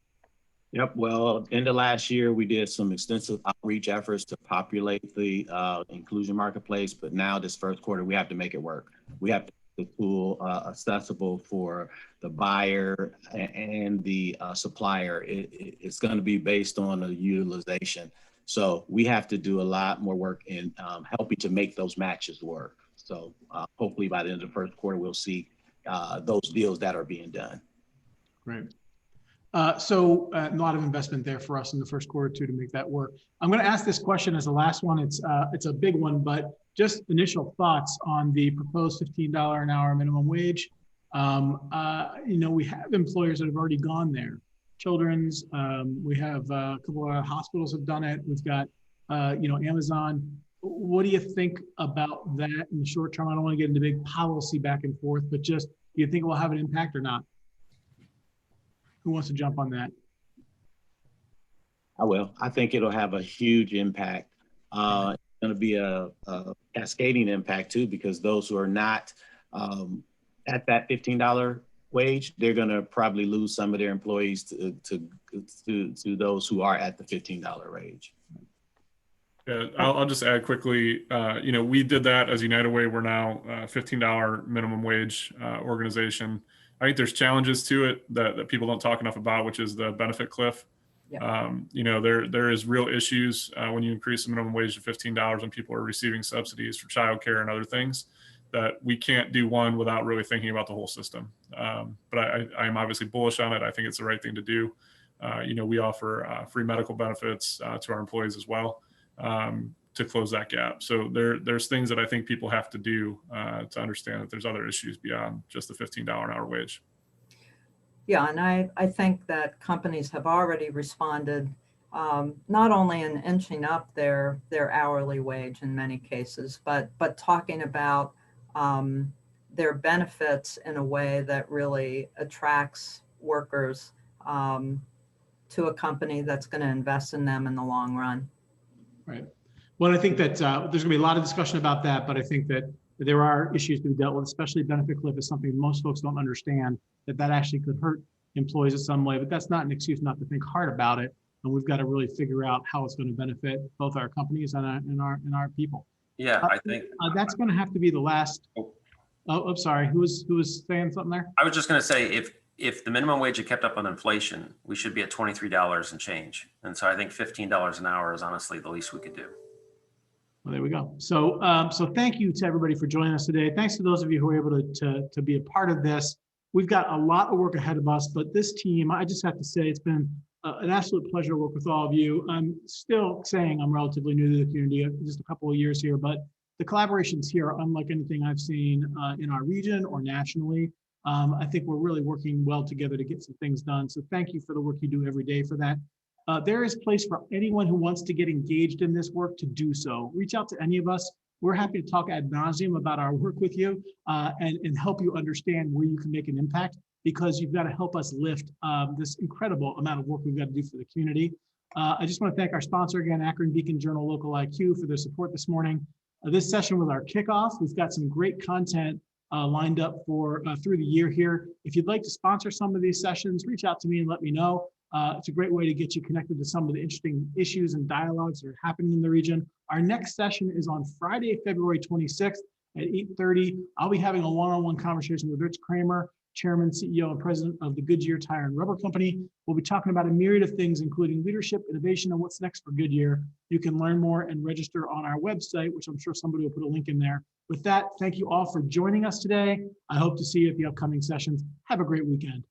Yep. Well, end of last year, we did some extensive outreach efforts to populate the inclusion marketplace. But now this first quarter, we have to make it work. We have to make the tool accessible for the buyer and the supplier. It's going to be based on the utilization. So we have to do a lot more work in helping to make those matches work. So hopefully by the end of the first quarter, we'll see those deals that are being done. Great. So a lot of investment there for us in the first quarter too to make that work. I'm going to ask this question as the last one. It's a big one, but just initial thoughts on the proposed $15 an hour minimum wage. We have employers that have already gone there. Children's, we have a couple of hospitals have done it. We've got, Amazon. What do you think about that in the short term? I don't want to get into big policy back and forth, but just, do you think it will have an impact or not? Who wants to jump on that? I will. I think it'll have a huge impact. It's going to be a cascading impact too, because those who are not at that $15 wage, they're going to probably lose some of their employees to those who are at the $15 wage. Yeah, I'll just add quickly, we did that as United Way. We're now a $15 minimum wage organization. I think there's challenges to it that people don't talk enough about, which is the benefit cliff. Yeah. There is real issues when you increase the minimum wage to $15 when people are receiving subsidies for childcare and other things, that we can't do one without really thinking about the whole system. But I am obviously bullish on it. I think it's the right thing to do. We offer free medical benefits to our employees as well. to close that gap. So there's things that I think people have to do to understand that there's other issues beyond just the $15 an hour wage. Yeah, and I think that companies have already responded, not only in inching up their hourly wage in many cases, but talking about their benefits in a way that really attracts workers to a company that's going to invest in them in the long run. Right. Well, I think that there's going to be a lot of discussion about that, but I think that there are issues to be dealt with, especially benefit cliff is something most folks don't understand, that actually could hurt employees in some way, but that's not an excuse not to think hard about it. And we've got to really figure out how it's going to benefit both our companies and our people. Yeah, I think that's going to have to be the last. Oh, I'm sorry. Who was saying something there? I was just going to say, if the minimum wage had kept up with inflation, we should be at $23 and change. And so I think $15 an hour is honestly the least we could do. Well, there we go. So, so thank you to everybody for joining us today. Thanks to those of you who were able to be a part of this. We've got a lot of work ahead of us, but this team, I just have to say, it's been an absolute pleasure to work with all of you. I'm still saying I'm relatively new to the community, just a couple of years here, but the collaborations here are unlike anything I've seen in our region or nationally. I think we're really working well together to get some things done. So thank you for the work you do every day for that. There is place for anyone who wants to get engaged in this work to do so. Reach out to any of us. We're happy to talk ad nauseum about our work with you and help you understand where you can make an impact, because you've got to help us lift this incredible amount of work we've got to do for the community. I just want to thank our sponsor again, Akron Beacon Journal Local IQ, for their support this morning. This session was our kickoff. We've got some great content lined up for through the year here. If you'd like to sponsor some of these sessions, reach out to me and let me know. It's a great way to get you connected to some of the interesting issues and dialogues that are happening in the region. Our next session is on Friday, February 26th at 8:30. I'll be having a one-on-one conversation with Rich Kramer, Chairman, CEO, and President of the Goodyear Tire and Rubber Company. We'll be talking about a myriad of things, including leadership, innovation, and what's next for Goodyear. You can learn more and register on our website, which I'm sure somebody will put a link in there. With that, thank you all for joining us today. I hope to see you at the upcoming sessions. Have a great weekend.